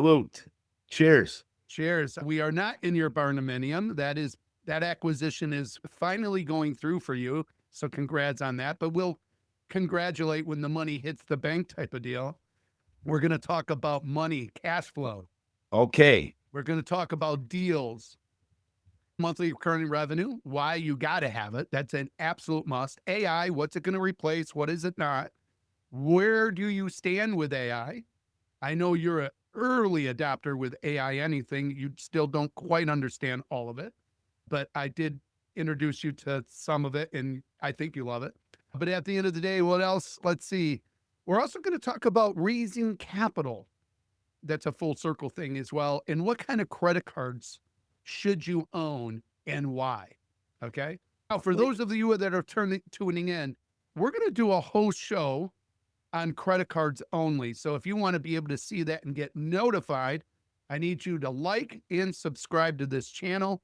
Salute. Cheers. Cheers. We are not in your barnuminium. That acquisition is finally going through for you. So congrats on that. But we'll congratulate when the money hits the bank type of deal. We're going to talk about money, cash flow. Okay. We're going to talk about deals, monthly recurring revenue, why you got to have it. That's an absolute must. AI, what's it going to replace? What is it not? Where do you stand with AI? I know you're an early adopter with AI anything. You still don't quite understand all of it, but I did introduce you to some of it and I think you love it. But at the end of the day, what else? Let's see. We're also going to talk about raising capital. That's a full circle thing as well. And what kind of credit cards should you own and why? Okay. Now, for those of you that are tuning in, we're going to do a whole show on credit cards only. So if you want to be able to see that and get notified, I need you to like and subscribe to this channel.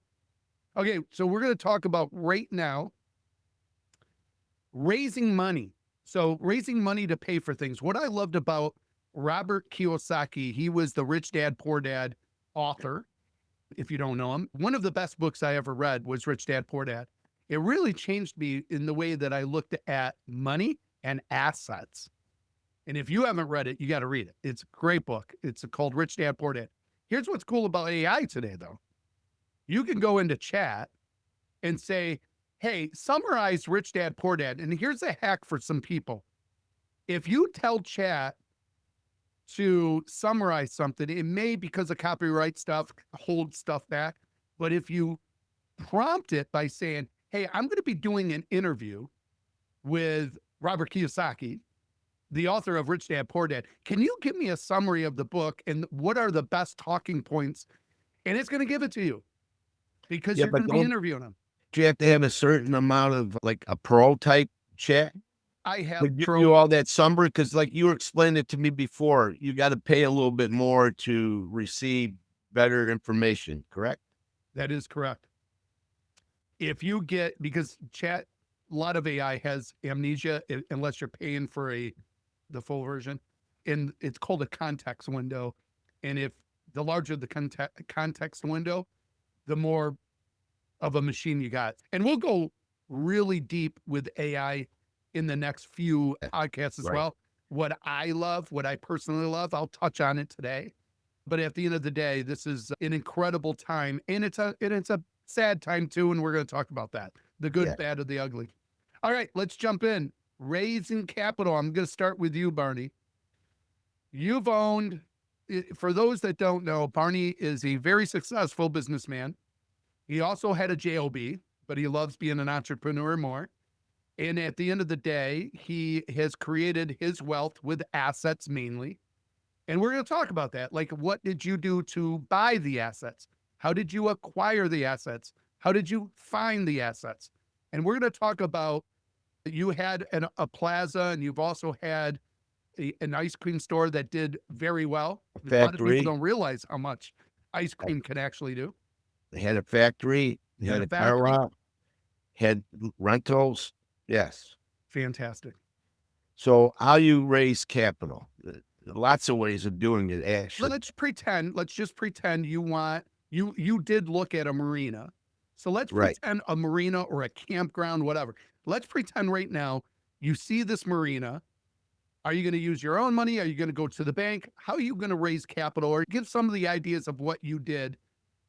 Okay, so we're going to talk about right now raising money. So raising money to pay for things. What I loved about Robert Kiyosaki, he was the Rich Dad, Poor Dad author. If you don't know him, one of the best books I ever read was Rich Dad, Poor Dad. It really changed me in the way that I looked at money and assets. And if you haven't read it, you got to read it. It's a great book. It's called Rich Dad, Poor Dad. Here's what's cool about AI today, though. You can go into chat and say, hey, summarize Rich Dad, Poor Dad. And here's a hack for some people. If you tell chat to summarize something, it may, because of copyright stuff, hold stuff back. But if you prompt it by saying, hey, I'm going to be doing an interview with Robert Kiyosaki, the author of Rich Dad, Poor Dad, can you give me a summary of the book and what are the best talking points? And it's going to give it to you because Yeah, you're but going to be don't interviewing them. you have to have a certain amount of like a pro type chat I to have give you all that summary? Because like you were explaining it to me before, you got to pay a little bit more to receive better information, correct? That is correct. If you get, because chat, a lot of AI has amnesia unless you're paying for the full version, and it's called a context window. And if the larger the context window, the more of a machine you got. And we'll go really deep with AI in the next few podcasts as Right. well. What I love, what I personally love, I'll touch on it today. But at the end of the day, this is an incredible time, and it's a sad time too. And we're going to talk about that: the good, Yeah. bad, or the ugly. All right, let's jump in. Raising capital. I'm going to start with you, Barney. You've owned. For those that don't know, Barney is a very successful businessman. He also had a job, but he loves being an entrepreneur more. And at the end of the day, he has created his wealth with assets mainly. And we're going to talk about that. Like, what did you do to buy the assets? How did you acquire the assets? How did you find the assets? And we're going to talk about you had a plaza and you've also had an ice cream store that did very well. A lot of people Factory. don't realize how much ice cream can actually do. They had a factory, they You had had a a car factory. lot, had rentals. Yes. Fantastic. So how you raise capital? Lots of ways of doing it, actually. Let's just pretend you did look at a marina. So let's Right. pretend a marina or a campground, whatever. Let's pretend right now you see this marina. Are you going to use your own money? Are you going to go to the bank? How are you going to raise capital? Or give some of the ideas of what you did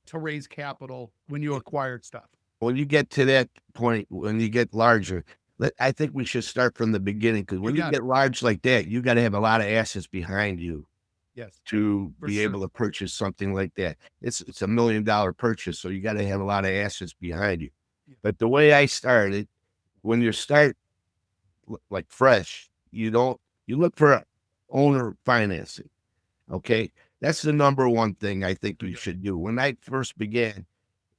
to raise capital when you acquired stuff. When you get to that point, when you get larger, I think we should start from the beginning because You when you got it. get large like that, you got to have a lot of assets behind you Yes, to for be sure. able to purchase something like that. It's $1 million purchase, so you got to have a lot of assets behind you. Yeah. But the way I started, when you start like fresh, you look for owner financing. Okay, that's the number one thing I think we should do. When I first began,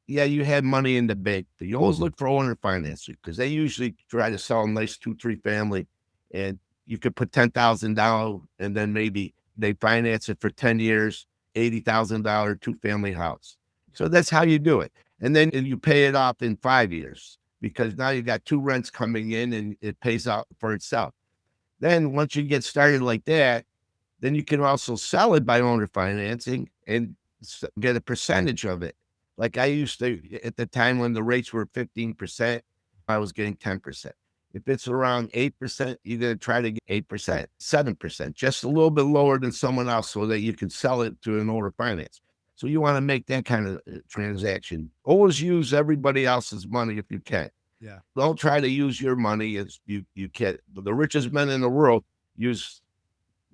yeah, you had money in the bank, but you always look for owner financing because they usually try to sell a nice 2, 3 family, and you could put $10,000 down, and then maybe they finance it for 10 years, $80,000 2-family house. So that's how you do it, and then you pay it off in 5 years because now you got 2 rents coming in, and it pays out for itself. Then once you get started like that, Then you can also sell it by owner financing and get a percentage of it. Like I used to, at the time when the rates were 15%, I was getting 10%. If it's around 8%, you're going to try to get 8%, 7%, just a little bit lower than someone else so that you can sell it to an owner finance. So you want to make that kind of transaction. Always use everybody else's money if you can. Yeah. Don't try to use your money as you can. The richest men in the world use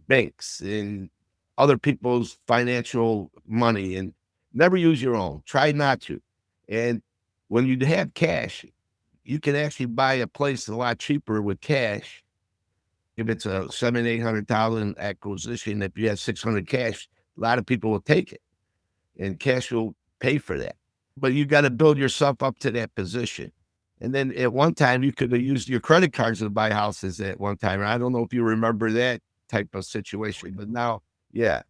banks and other people's financial money and never use your own. Try not to. And when you have cash, you can actually buy a place a lot cheaper with cash. If it's a 700,000, 800,000 acquisition, if you have 600 cash, a lot of people will take it and cash will pay for that. But you got to build yourself up to that position. And then at one time, you could have used your credit cards to buy houses at one time. I don't know if you remember that type of situation, but now, yeah.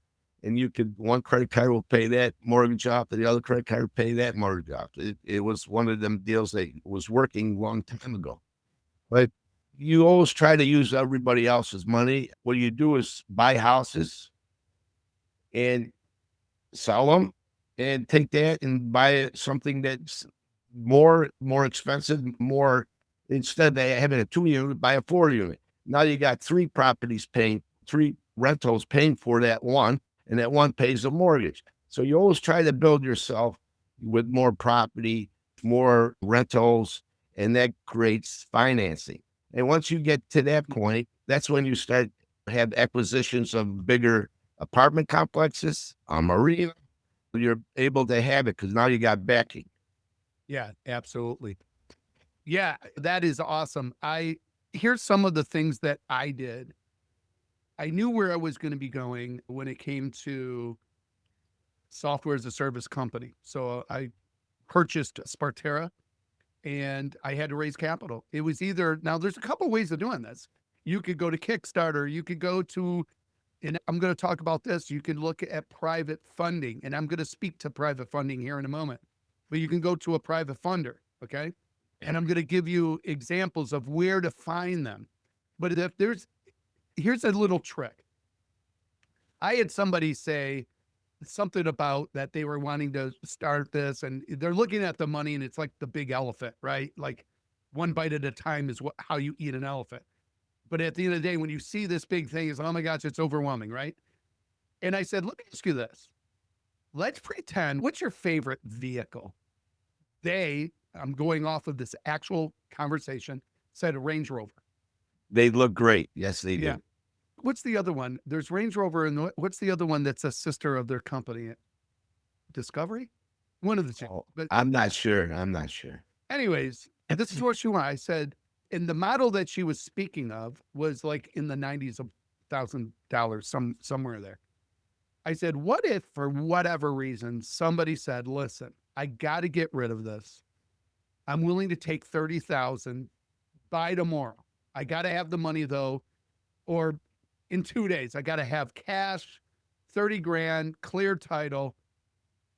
And you could, one credit card will pay that mortgage off, and the other credit card will pay that mortgage off. It was one of them deals that was working a long time ago. But you always try to use everybody else's money. What you do is buy houses and sell them and take that and buy something that's more expensive, more, instead of having a 2 unit, buy a 4 unit. Now you got 3 properties paying, 3 rentals paying for that one, and that one pays the mortgage. So you always try to build yourself with more property, more rentals, and that creates financing. And once you get to that point, that's when you start have acquisitions of bigger apartment complexes, a marina. You're able to have it because now you got backing. Yeah, absolutely. Yeah, that is awesome. Here's some of the things that I did. I knew where I was going to be going when it came to software as a service company. So I purchased Sparterra and I had to raise capital. It was either, now there's a couple ways of doing this. You could go to Kickstarter, you could go to, and I'm going to talk about this. You can look at private funding, and I'm going to speak to private funding here in a moment. But you can go to a private funder, okay? And I'm going to give you examples of where to find them. But if here's a little trick. I had somebody say something about that they were wanting to start this, and they're looking at the money, and it's like the big elephant, right? Like one bite at a time is how you eat an elephant. But at the end of the day, when you see this big thing, it's, oh my gosh, it's overwhelming, right? And I said, let me ask you this. Let's pretend, what's your favorite vehicle? I'm going off of this actual conversation, said a Range Rover. They look great. Yes, they do. Yeah. What's the other one? There's Range Rover, and what's the other one that's a sister of their company? Discovery? One of the two. Oh, But I'm not sure. I'm not sure. anyways, this is what she wanted. I said, and the model that she was speaking of was like in the 90s of $1,000, somewhere there. I said, what if for whatever reason somebody said, listen, I got to get rid of this. I'm willing to take 30,000 by tomorrow. I got to have the money though, or in 2 days, I got to have cash, 30 grand, clear title.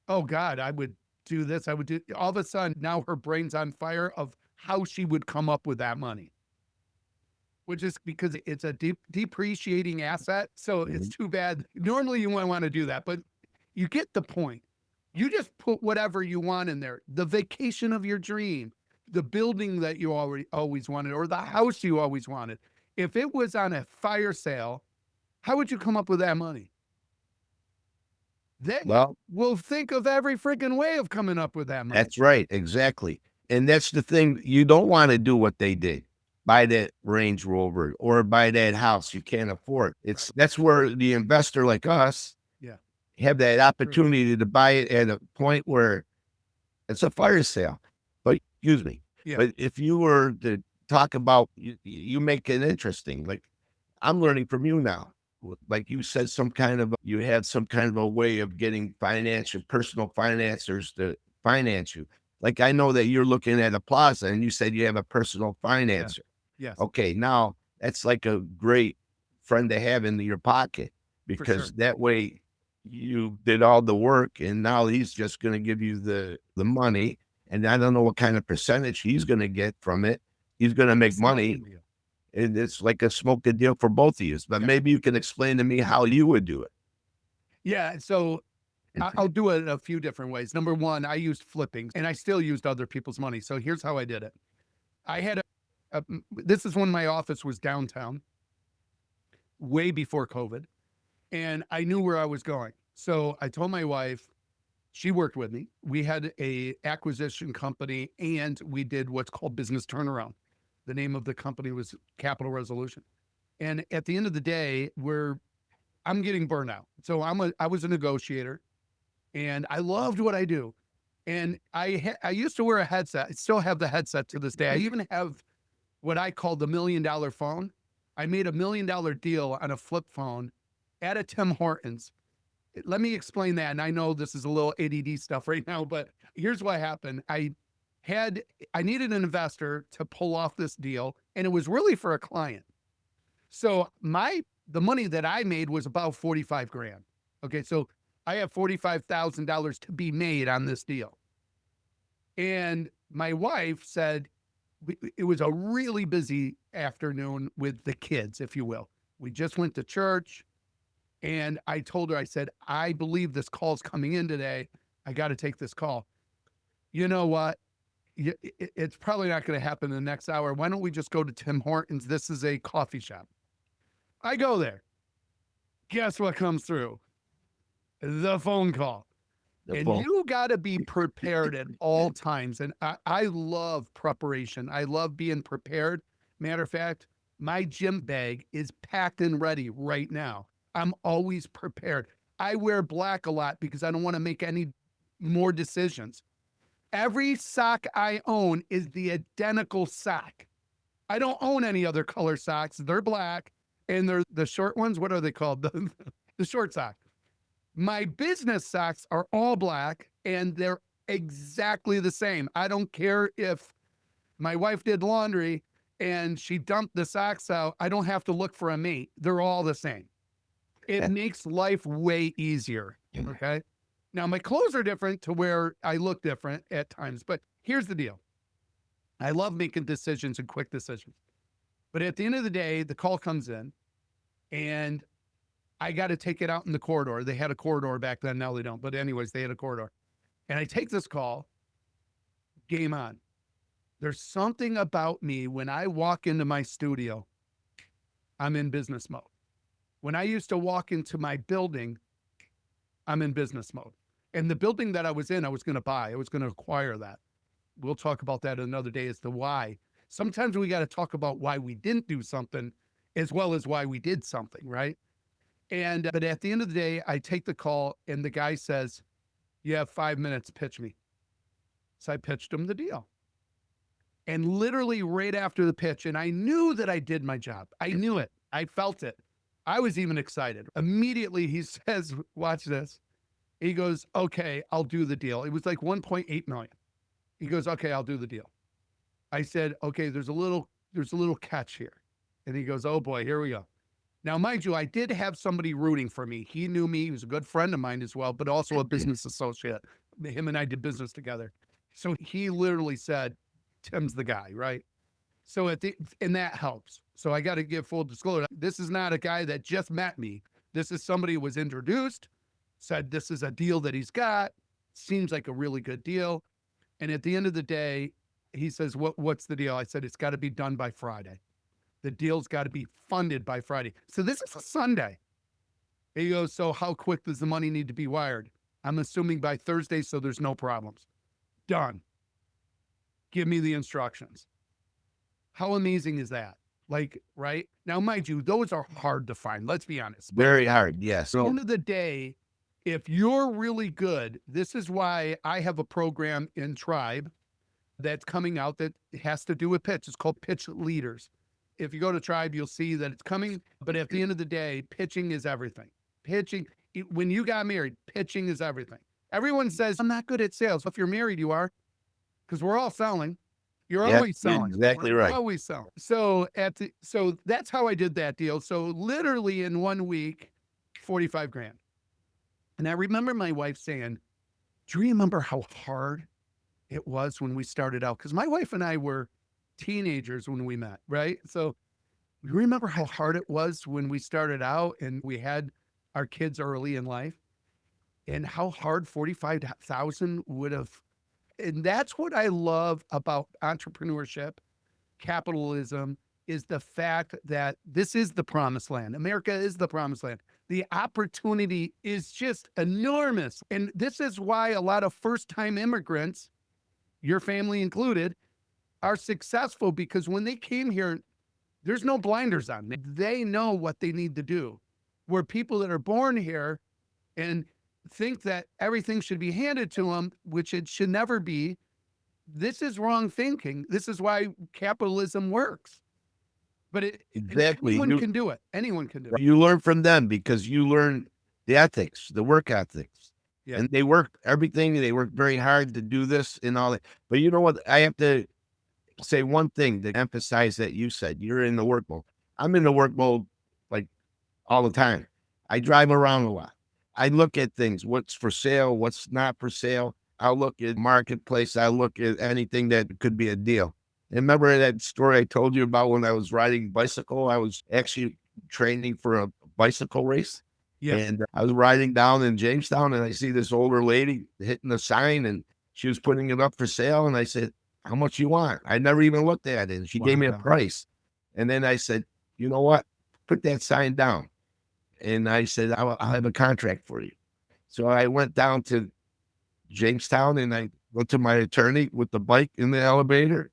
Oh God, I would do this. I would do, all of a sudden now her brain's on fire of how she would come up with that money, which is because it's a depreciating asset. So it's too bad. Normally you wouldn't want to do that, but you get the point. You just put whatever you want in there. The vacation of your dream, the building that you always wanted, or the house you always wanted. If it was on a fire sale, how would you come up with that money? Then Well, we'll think of every freaking way of coming up with that money. that's right. Exactly. And that's the thing. You don't want to do what they did. Buy that Range Rover or buy that house you can't afford. That's where the investor like us Yeah. have that opportunity to buy it at a point where it's a fire sale. But excuse me. Yeah. But if you were to talk about, you make it interesting. Like I'm learning from you now. Like you said, you had some kind of a way of getting personal financiers to finance you. Like I know that you're looking at a plaza and you said you have a personal financer. Yes. Okay, now that's like a great friend to have in your pocket because sure. that way you did all the work and now he's just going to give you the money. And I don't know what kind of percentage he's going to get from it. He's going to make money. and it's like a smoking deal for both of you. But maybe you can explain to me how you would do it. Yeah. So I'll do it a few different ways. Number one, I used flipping and I still used other people's money. So here's how I did it. I had this is when my office was downtown, way before COVID, and I knew where I was going. So I told my wife, she worked with me. We had a acquisition company and we did what's called business turnaround. The name of the company was Capital Resolution. And at the end of the day, I'm getting burnout. So I was a negotiator and I loved what I do. And I used to wear a headset. I still have the headset to this day. I even have what I call the $1 million phone. I made a $1 million deal on a flip phone at a Tim Hortons. Let me explain that. And I know this is a little ADD stuff right now, but here's what happened. I needed an investor to pull off this deal, and it was really for a client. So the money that I made was about 45 grand. Okay. So I have $45,000 to be made on this deal. And my wife said, it was a really busy afternoon with the kids, if you will. We just went to church and I told her, I said, I believe this call's coming in today. I got to take this call. You know what? It's probably not going to happen in the next hour. Why don't we just go to Tim Hortons? This is a coffee shop. I go there. Guess what comes through? The phone call. You got to be prepared at all times. And I love preparation. I love being prepared. Matter of fact, my gym bag is packed and ready right now. I'm always prepared. I wear black a lot because I don't want to make any more decisions. Every sock I own is the identical sock. I don't own any other color socks. They're black and they're the short ones. What are they called? The short sock. My business socks are all black and they're exactly the same. I don't care if my wife did laundry and she dumped the socks out. I don't have to look for a mate. They're all the same. It makes life way easier. Okay. Now my clothes are different to where I look different at times, but here's the deal. I love making decisions and quick decisions. But at the end of the day, the call comes in and I got to take it out in the corridor. They had a corridor back then. Now they don't. But anyways, they had a corridor. And I take this call, game on. There's something about me when I walk into my studio, I'm in business mode. When I used to walk into my building, I'm in business mode. And the building that I was in, I was going to buy. I was going to acquire that. We'll talk about that another day as to why. Sometimes we got to talk about why we didn't do something as well as why we did something, right? But at the end of the day, I take the call and the guy says, you have 5 minutes, pitch me. So I pitched him the deal. And literally right after the pitch, and I knew that I did my job. I knew it. I felt it. I was even excited. Immediately he says, watch this. He goes, okay, I'll do the deal. It was like 1.8 million. He goes, okay, I'll do the deal. I said, okay, there's a little catch here. And he goes, oh boy, here we go. Now, mind you, I did have somebody rooting for me. He knew me. He was a good friend of mine as well, but also a business associate. Him and I did business together. So he literally said, Tim's the guy, right? So and that helps. So I got to give full disclosure. This is not a guy that just met me. This is somebody who was introduced, said this is a deal that he's got. Seems like a really good deal. And at the end of the day, he says, what's the deal? I said, it's got to be done by Friday. The deal's got to be funded by Friday. So this is a Sunday. He goes, so how quick does the money need to be wired? I'm assuming by Thursday, so there's no problems. Done. Give me the instructions. How amazing is that? Like, right? Now, mind you, those are hard to find. Let's be honest. Very hard, yes. At the end of the day, if you're really good, this is why I have a program in Tribe that's coming out that has to do with pitch. It's called Pitch Leaders. If you go to Tribe, you'll see that it's coming. But at the end of the day, pitching is everything. Pitching, when you got married, pitching is everything. Everyone says, I'm not good at sales. If you're married, you are, because we're all selling. You're always selling. Exactly right. Always selling. So so that's how I did that deal. So literally in 1 week, 45 grand. And I remember my wife saying, do you remember how hard it was when we started out? Because my wife and I were teenagers when we met, right? So You remember how hard it was when we started out and we had our kids early in life, and how hard 45,000 would have. And that's what I love about entrepreneurship, capitalism, is the fact that this is the promised land. America is the promised land. The opportunity is just enormous. And this is why a lot of first time immigrants, your family included, are successful, because when they came here, there's no blinders on. They know what they need to do. Where people that are born here and think that everything should be handed to them, which it should never be, this is wrong thinking. This is why capitalism works. But Exactly. anyone can do it. Anyone can do it. You learn from them because you learn the ethics, the work ethics. Yeah. And they work everything. They work very hard to do this and all that. But you know what? I have to say one thing to emphasize that you said you're in the work mode. I'm in the work mode like all the time. I drive around a lot. I look at things, what's for sale, what's not for sale. I'll look at marketplace. I look at anything that could be a deal. And remember that story I told you about when I was riding bicycle? I was actually training for a bicycle race. Yeah. And I was riding down in Jamestown and I see this older lady hitting a sign and she was putting it up for sale. And I said, how much you want? I never even looked at it. And she gave me a Wow. price. And then I said, you know what? Put that sign down. And I said, I'll have a contract for you. So I went down to Jamestown and I went to my attorney with the bike in the elevator,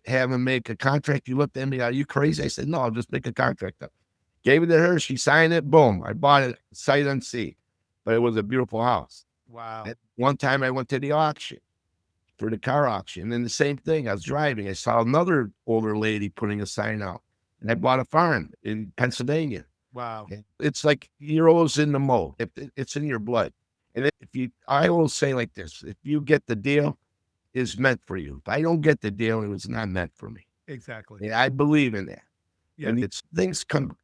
have him make a contract. He looked at me, are you crazy? I said, no, I'll just make a contract up. Gave it to her. She signed it. Boom. I bought it sight unseen, but it was a beautiful house. Wow. And one time I went to the auction for the car auction. And the same thing, I was driving. I saw another older lady putting a sign out and I bought a farm in Pennsylvania. Wow. It's like you're always in the mode. It's in your blood. And I always say like this, if you get the deal, it's meant for you. If I don't get the deal, it was not meant for me. Exactly. And I believe in that. Yeah. And things come.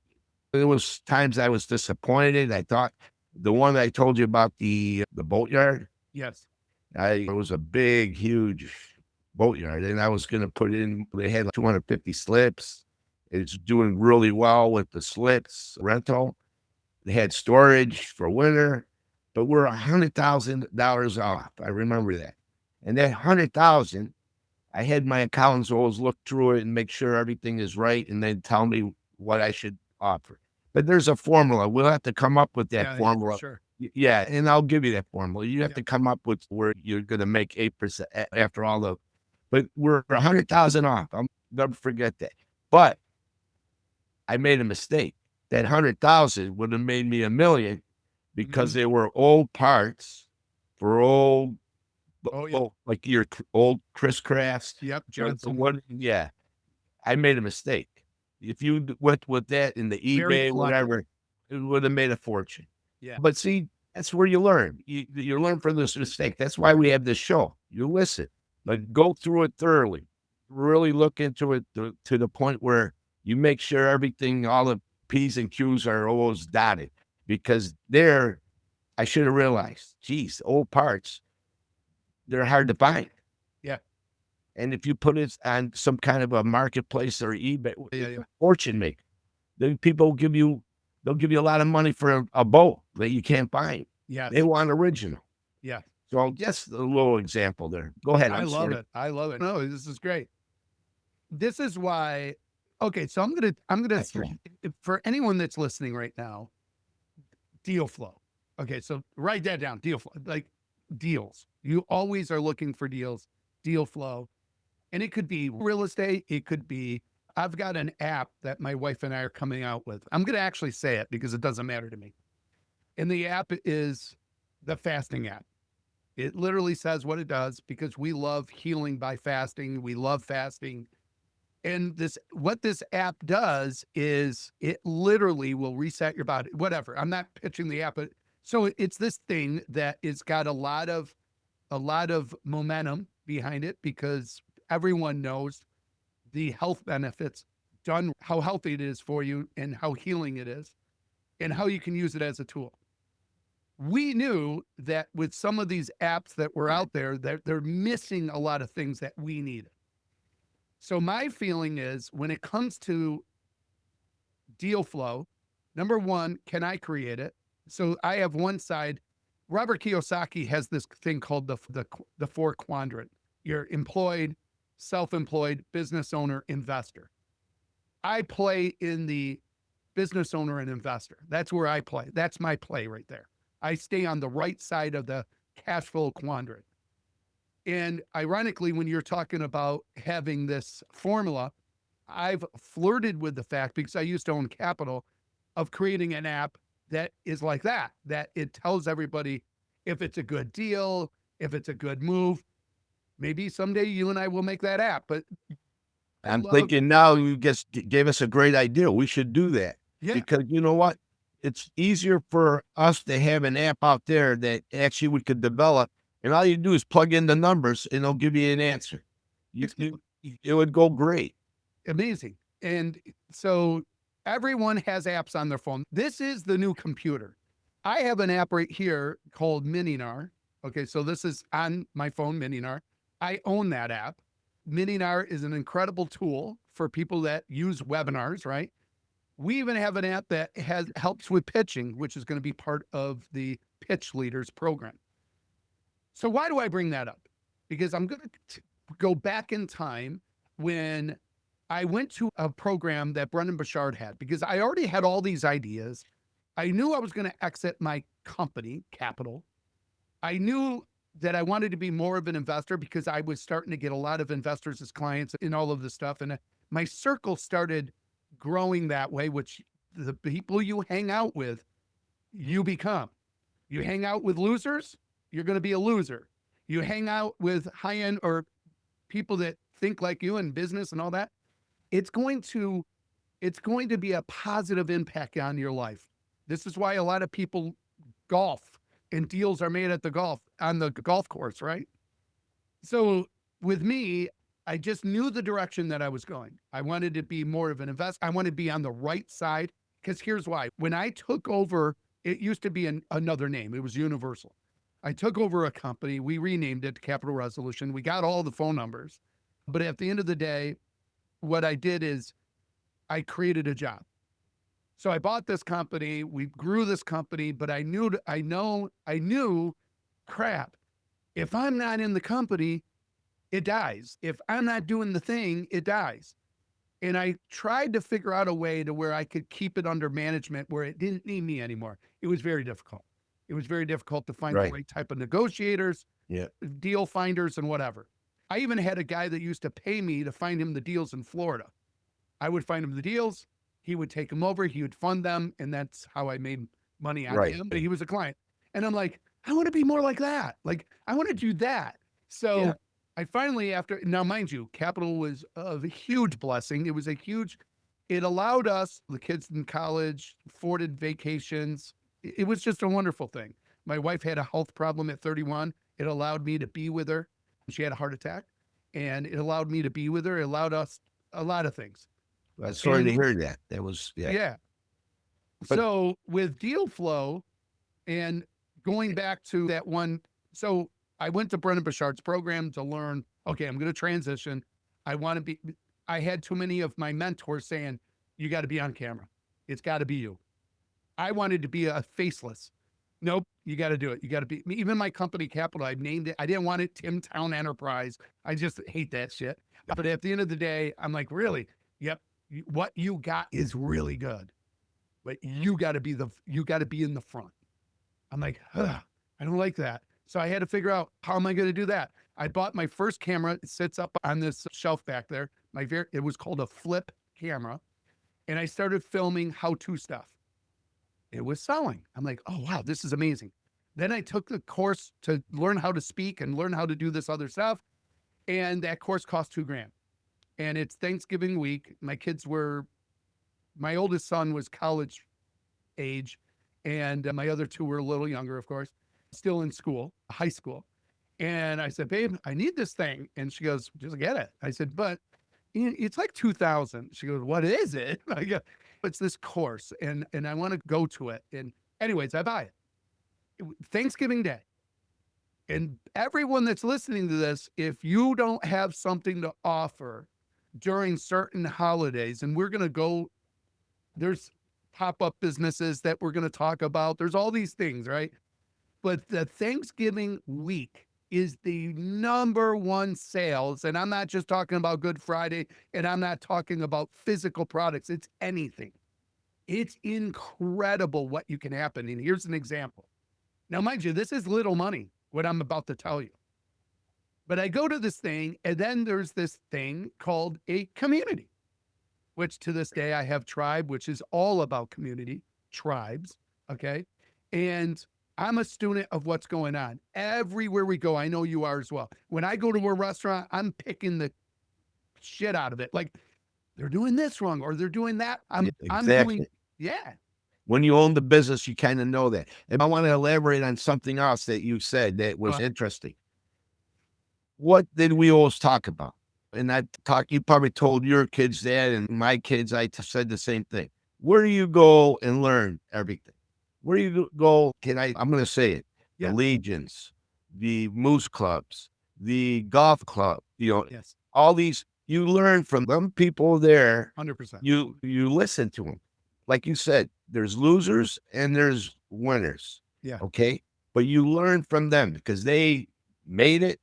There was times I was disappointed. I thought the one I told you about the boatyard, Yes. it was a big, huge boatyard, and I was going to put in. They had like 250 slips. It's doing really well with the slips rental. They had storage for winter, but we're $100,000 off. I remember that, and that 100,000, I had my accountants always look through it and make sure everything is right, and then tell me what I should offer. But there's a formula. We'll have to come up with that formula. Sure. Yeah, and I'll give you that formula. You have Yeah. to come up with where you're going to make 8% after all the. But we're 100,000 off. I'll never forget that. But I made a mistake. That 100,000 would have made me $1 million because they were old parts for old. Oh, yeah. Like your old Chris Crafts. Yep. Or Johnson. what? Yeah, I made a mistake. If you went with that in the Very eBay, clever. whatever, it would have made a fortune. Yeah. But see, that's where you learn. You learn from this mistake. That's why we have this show. You listen, like go through it thoroughly, really look into it to the point where you make sure everything, all the P's and Q's are always dotted. Because I should have realized, geez, old parts, they're hard to find. Yeah. And if you put it on some kind of a marketplace or eBay, Yeah, it's yeah. a fortune maker. Then people they'll give you a lot of money for a boat that you can't find. Yes. They want original. Yeah. So just a little example there. Go ahead. I love it. I love it. No, this is great. This is why. Okay, so I'm gonna That's right. for anyone that's listening right now, deal flow. Okay, so write that down. Deal flow, like deals. You always are looking for deals. Deal flow, and it could be real estate. It could be. I've got an app that my wife and I are coming out with. I'm gonna actually say it because it doesn't matter to me. And the app is the fasting app. It literally says what it does because we love healing by fasting. We love fasting. And what this app does is it literally will reset your body, whatever. I'm not pitching the app, but so it's this thing that it's got a lot of momentum behind it because everyone knows the health benefits, how healthy it is for you and how healing it is and how you can use it as a tool. We knew that with some of these apps that were out there, they're missing a lot of things that we needed. So my feeling is when it comes to deal flow. Number one, can I create it? So I have one side. Robert Kiyosaki has this thing called the four quadrant. You're employed, self-employed, business owner, investor. I play in the business owner and investor. That's where I play. That's my play right there. I stay on the right side of the cash flow quadrant. And ironically, when you're talking about having this formula, I've flirted with the fact, because I used to own capital, of creating an app that is like that it tells everybody if it's a good deal, if it's a good move. Maybe someday you and I will make that app, but I I'm love, thinking now you just gave us a great idea. We should do that yeah, because you know what? It's easier for us to have an app out there that actually we could develop, and all you do is plug in the numbers, and it'll give you an answer. It would go great. amazing. And so everyone has apps on their phone. This is the new computer. I have an app right here called Mininar. Okay, so this is on my phone, Mininar. I own that app. Mininar is an incredible tool for people that use webinars, right? We even have an app that helps with pitching, which is going to be part of the Pitch Leaders program. So why do I bring that up? Because I'm going to go back in time when I went to a program that Brendan Burchard had, because I already had all these ideas. I knew I was going to exit my company, Capital. I knew that I wanted to be more of an investor because I was starting to get a lot of investors as clients in all of this stuff. And my circle started growing that way, which the people you hang out with, you become. You hang out with losers, you're going to be a loser. You hang out with high end or people that think like you in business and all that, it's going to be a positive impact on your life. This is why a lot of people golf and deals are made at on the golf course, right? So with me, I just knew the direction that I was going. I wanted to be more of an investor. I wanted to be on the right side, because here's why. When I took over, it used to be another name. It was Universal. I took over a company. We renamed it to Capital Resolution. We got all the phone numbers. But at the end of the day, what I did is I created a job. So I bought this company, we grew this company, but I knew, crap, if I'm not in the company, it dies. If I'm not doing the thing, it dies. And I tried to figure out a way to where I could keep it under management where it didn't need me anymore. It was very difficult. It was very difficult to find the Right. right type of negotiators, Yeah. deal finders, and whatever. I even had a guy that used to pay me to find him the deals in Florida. I would find him the deals. He would take them over. He would fund them. And that's how I made money on Right. him. But he was a client. And I'm like, I want to be more like that. Like, I want to do that. So Yeah. I finally, now, mind you, Capital was a huge blessing. It allowed us, the kids in college, afforded vacations. It was just a wonderful thing. My wife had a health problem at 31. It allowed me to be with her. She had a heart attack, and it allowed me to be with her. It allowed us a lot of things. I'm sorry to And hear that. That was yeah. But- So with deal flow and going back to that one, so I went to Brendan Burchard's program to learn, okay, I'm going to transition. I had too many of my mentors saying, you got to be on camera. It's got to be you. I wanted to be a faceless. Nope, you got to do it. You got to be, even my company Capital, I named it. I didn't want it Tim Town Enterprise. I just hate that shit. But at the end of the day, I'm like, really? Yep. What you got is really good, but you got to be in the front. I'm like, I don't like that. So I had to figure out, how am I going to do that? I bought my first camera. It sits up on this shelf back there. It was called a flip camera. And I started filming how-to stuff. It was selling. I'm like, oh, wow, this is amazing. Then I took the course to learn how to speak and learn how to do this other stuff. And that course cost $2,000. And it's Thanksgiving week. My oldest son was college age. And my other two were a little younger, of course, still in school, high school. And I said, babe, I need this thing. And she goes, just get it. I said, but it's like 2,000. She goes, what is it? I go, it's this course and I want to go to it. And anyways, I buy it. Thanksgiving Day. And everyone that's listening to this, if you don't have something to offer during certain holidays, and we're going to go There's pop-up businesses that we're going to talk about. There's all these things, right? But the Thanksgiving week is the number one sales. And I'm not just talking about Good Friday, and I'm not talking about physical products. It's anything. It's incredible what you can happen. And here's an example. Now, mind you, this is little money, what I'm about to tell you. But I go to this thing, and then there's this thing called a community, which to this day I have Tribe, which is all about community, tribes. Okay. And I'm a student of what's going on everywhere we go. I know you are as well. When I go to a restaurant, I'm picking the shit out of it. Like they're doing this wrong or they're doing that. I'm Exactly. doing, yeah. When you own the business, you kind of know that. And I want to elaborate on something else that you said that was interesting. What did we always talk about? And I talk, you probably told your kids that, and my kids, said the same thing. Where do you go and learn everything? Where do you go? I'm going to say it. Yeah. The legions, the moose clubs, the golf club, Yes. all these, you learn from them people there. 100%. You listen to them. Like you said, there's losers and there's winners. Yeah. Okay. But you learn from them because they made it,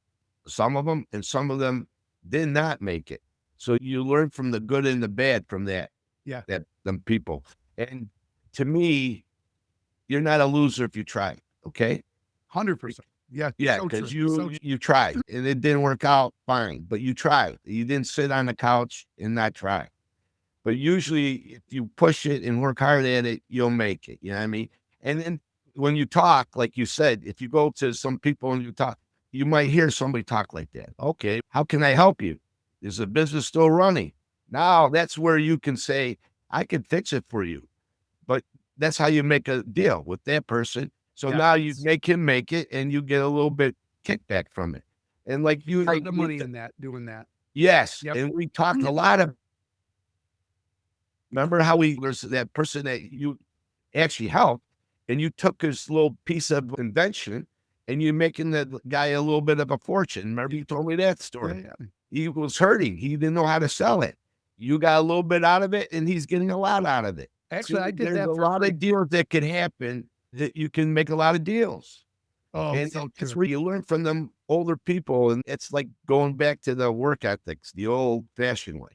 some of them, and some of them did not make it. So you learn from the good and the bad from that. Yeah. Them people. And to me, you're not a loser if you try. Okay. 100%. Yeah. Yeah. So Because true. you tried and it didn't work out fine, but you tried. You didn't sit on the couch and not try. But usually if you push it and work hard at it, you'll make it. You know what I mean? And then when you talk, like you said, if you go to some people and you talk, you might hear somebody talk like that. Okay, how can I help you? Is the business still running? Now that's where you can say, I can fix it for you. But that's how you make a deal with that person. So now you make him make it and you get a little bit kickback from it. And like you, a lot of money in that, doing that. yes. Yep. And we talked a lot of, remember how there's that person that you actually helped and you took his little piece of invention and you're making the guy a little bit of a fortune. Remember you told me that story? Yeah. He was hurting. He didn't know how to sell it. You got a little bit out of it and he's getting a lot out of it. Actually, I did There's that a for lot free. of deals that can happen that you can make a lot of deals. Oh, And so it's true. where you learn from them older people. And it's like going back to the work ethics, the old fashioned way.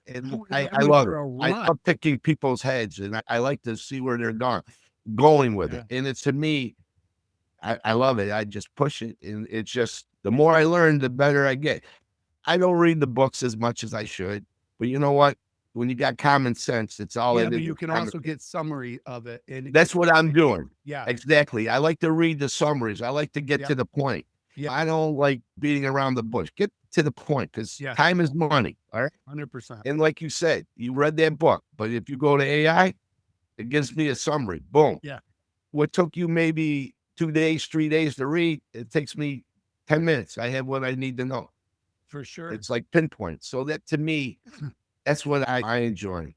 And Oh, I yeah, we love were it. a I run. love picking people's heads and I like to see where they're going with it. And it's, to me, I love it. I just push it. And it's just, the more I learn, the better I get. I don't read the books as much as I should, but you know what? When you got common sense, it's all Yeah, it but is. you can also get summary of it. And That's what I'm doing. yeah. Exactly. I like to read the summaries. I like to get to the point. Yeah. I don't like beating around the bush. Get to the point because time is money. All right. 100%. And like you said, you read that book, but if you go to AI, it gives me a summary. Boom. Yeah. What took you maybe 2 days, 3 days to read, it takes me 10 minutes. I have what I need to know. For sure. It's like pinpoint. So that, to me, that's what I enjoy.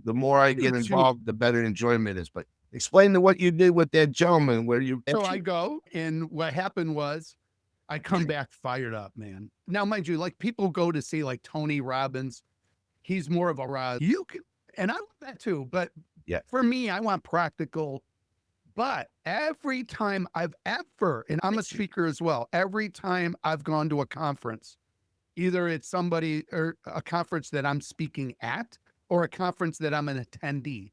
The more I get involved, the better enjoyment is. But explain to what you did with that gentleman where you. So I go, and what happened was I come back fired up, man. Now, mind you, like people go to see like Tony Robbins. He's more of a you can, and I love that too. But Yeah. for me, I want practical. But every time and I'm a speaker as well, every time I've gone to a conference, either it's somebody or a conference that I'm speaking at or a conference that I'm an attendee,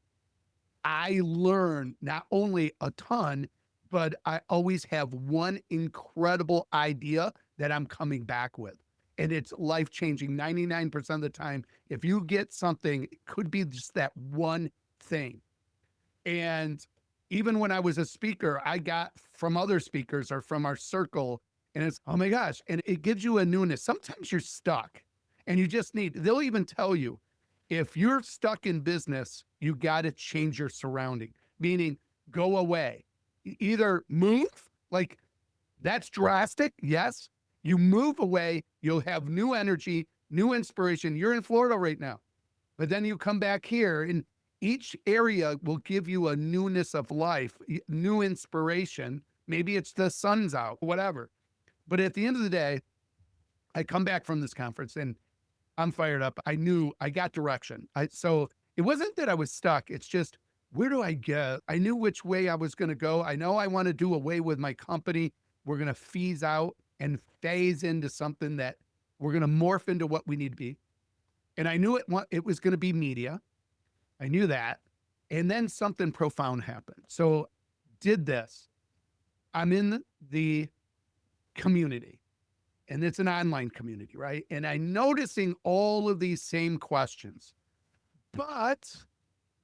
I learn not only a ton, but I always have one incredible idea that I'm coming back with. And it's life changing 99% of the time. If you get something, it could be just that one thing. And even when I was a speaker, I got from other speakers or from our circle, and it's, oh my gosh. And it gives you a newness. Sometimes you're stuck and you just they'll even tell you, if you're stuck in business, you got to change your surrounding, meaning go away. Either move, like that's drastic. Yes. You move away, you'll have new energy, new inspiration. You're in Florida right now, but then you come back here and each area will give you a newness of life, new inspiration. Maybe it's the sun's out, whatever. But at the end of the day, I come back from this conference and I'm fired up. I knew I got direction. So it wasn't that I was stuck. It's just, where do I go? I knew which way I was going to go. I know I want to do away with my company. We're going to phase out and phase into something that we're going to morph into what we need to be. And I knew it was going to be media. I knew that. And then something profound happened. So did this. I'm in the community, and it's an online community, right? And I'm noticing all of these same questions. But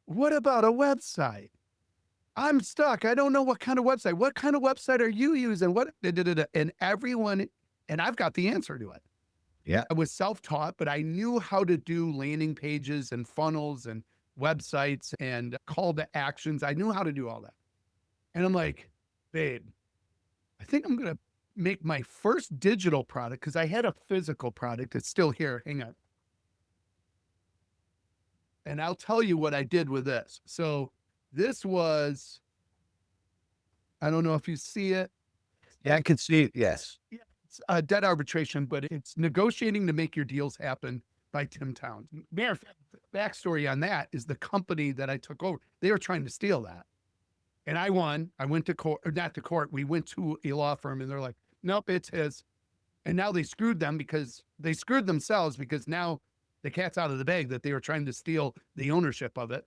what about a website? I'm stuck. I don't know what kind of website. What kind of website are you using? What? And everyone, and I've got the answer to it. Yeah. I was self-taught, but I knew how to do landing pages and funnels and websites and call to actions. I knew how to do all that. And I'm like, babe, I think I'm going to make my first digital product, because I had a physical product. It's still here. Hang on. And I'll tell you what I did with this. So this was, I don't know if you see it. Yeah, I can see it. Yes. It's a debt arbitration, but it's Negotiating to Make Your Deals Happen by Tim Towns. Matter of fact, backstory on that is the company that I took over, they were trying to steal that. And I won. I went to court, or not to court. We went to a law firm, and they're like, nope, it's his. And now they screwed them, because they screwed themselves, because now the cat's out of the bag that they were trying to steal the ownership of it.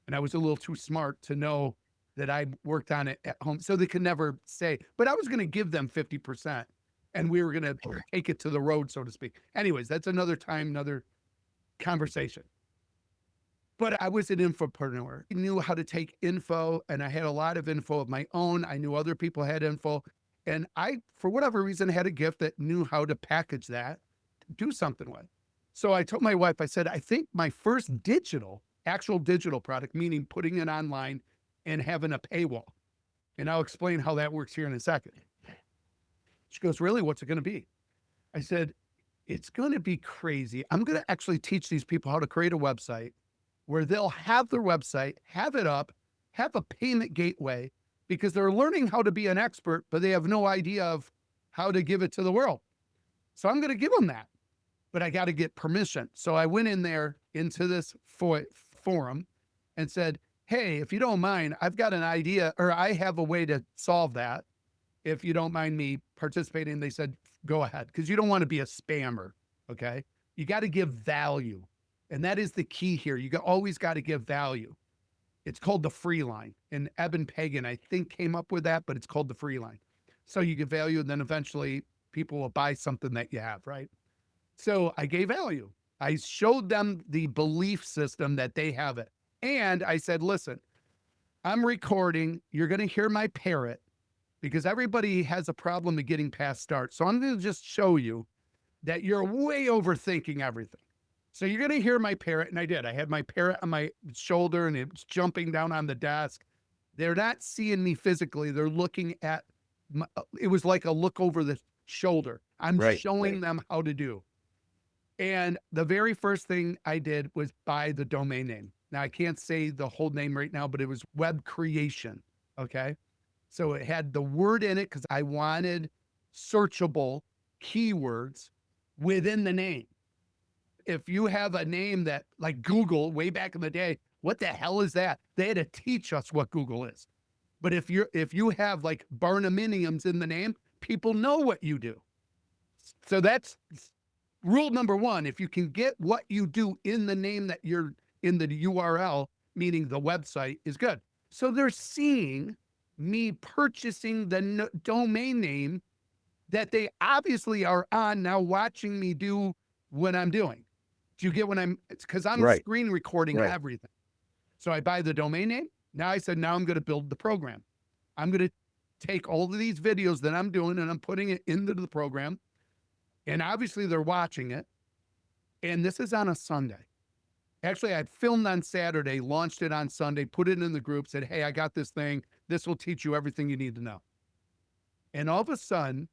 And I was a little too smart to know that I worked on it at home. So they could never say, but I was going to give them 50%, and we were going to take it to the road, so to speak. Anyways, that's another time, another conversation. But I was an infopreneur. I knew how to take info, and I had a lot of info of my own. I knew other people had info. And I, for whatever reason, had a gift that knew how to package that, do something with. So I told my wife, I said, I think my first actual digital product, meaning putting it online and having a paywall. And I'll explain how that works here in a second. She goes, really? What's it going to be? I said, it's going to be crazy. I'm going to actually teach these people how to create a website where they'll have their website, have it up, have a payment gateway, because they're learning how to be an expert, but they have no idea of how to give it to the world. So I'm going to give them that, but I got to get permission. So I went in there into this forum and said, hey, if you don't mind, I've got an idea, or I have a way to solve that. If you don't mind me participating, they said, go ahead, because you don't want to be a spammer. Okay. You got to give value. And that is the key here. You always got to give value. It's called the free line. And Eben Pagan, I think, came up with that, but it's called the free line. So you give value, and then eventually people will buy something that you have, right? So I gave value. I showed them the belief system that they have it. And I said, listen, I'm recording. You're going to hear my parrot, because everybody has a problem of getting past start. So I'm going to just show you that you're way overthinking everything. So you're going to hear my parrot. And I did. I had my parrot on my shoulder, and it was jumping down on the desk. They're not seeing me physically. They're looking at it was like a look over the shoulder. I'm showing them how to do. And the very first thing I did was buy the domain name. Now, I can't say the whole name right now, but it was Web Creation. Okay. So it had the word in it because I wanted searchable keywords within the name. If you have a name that, like Google way back in the day, what the hell is that? They had to teach us what Google is. But if you have like barnuminiums in the name, people know what you do. So that's rule number one. If you can get what you do in the name that you're in the URL, meaning the website, is good. So they're seeing me purchasing the domain name that they obviously are on now, watching me do what I'm doing. Do you get what it's because I'm screen recording everything. So I buy the domain name. Now I said, now I'm going to build the program. I'm going to take all of these videos that I'm doing and I'm putting it into the program. And obviously they're watching it. And this is on a Sunday. Actually, I filmed on Saturday, launched it on Sunday, put it in the group, said, hey, I got this thing. This will teach you everything you need to know. And all of a sudden,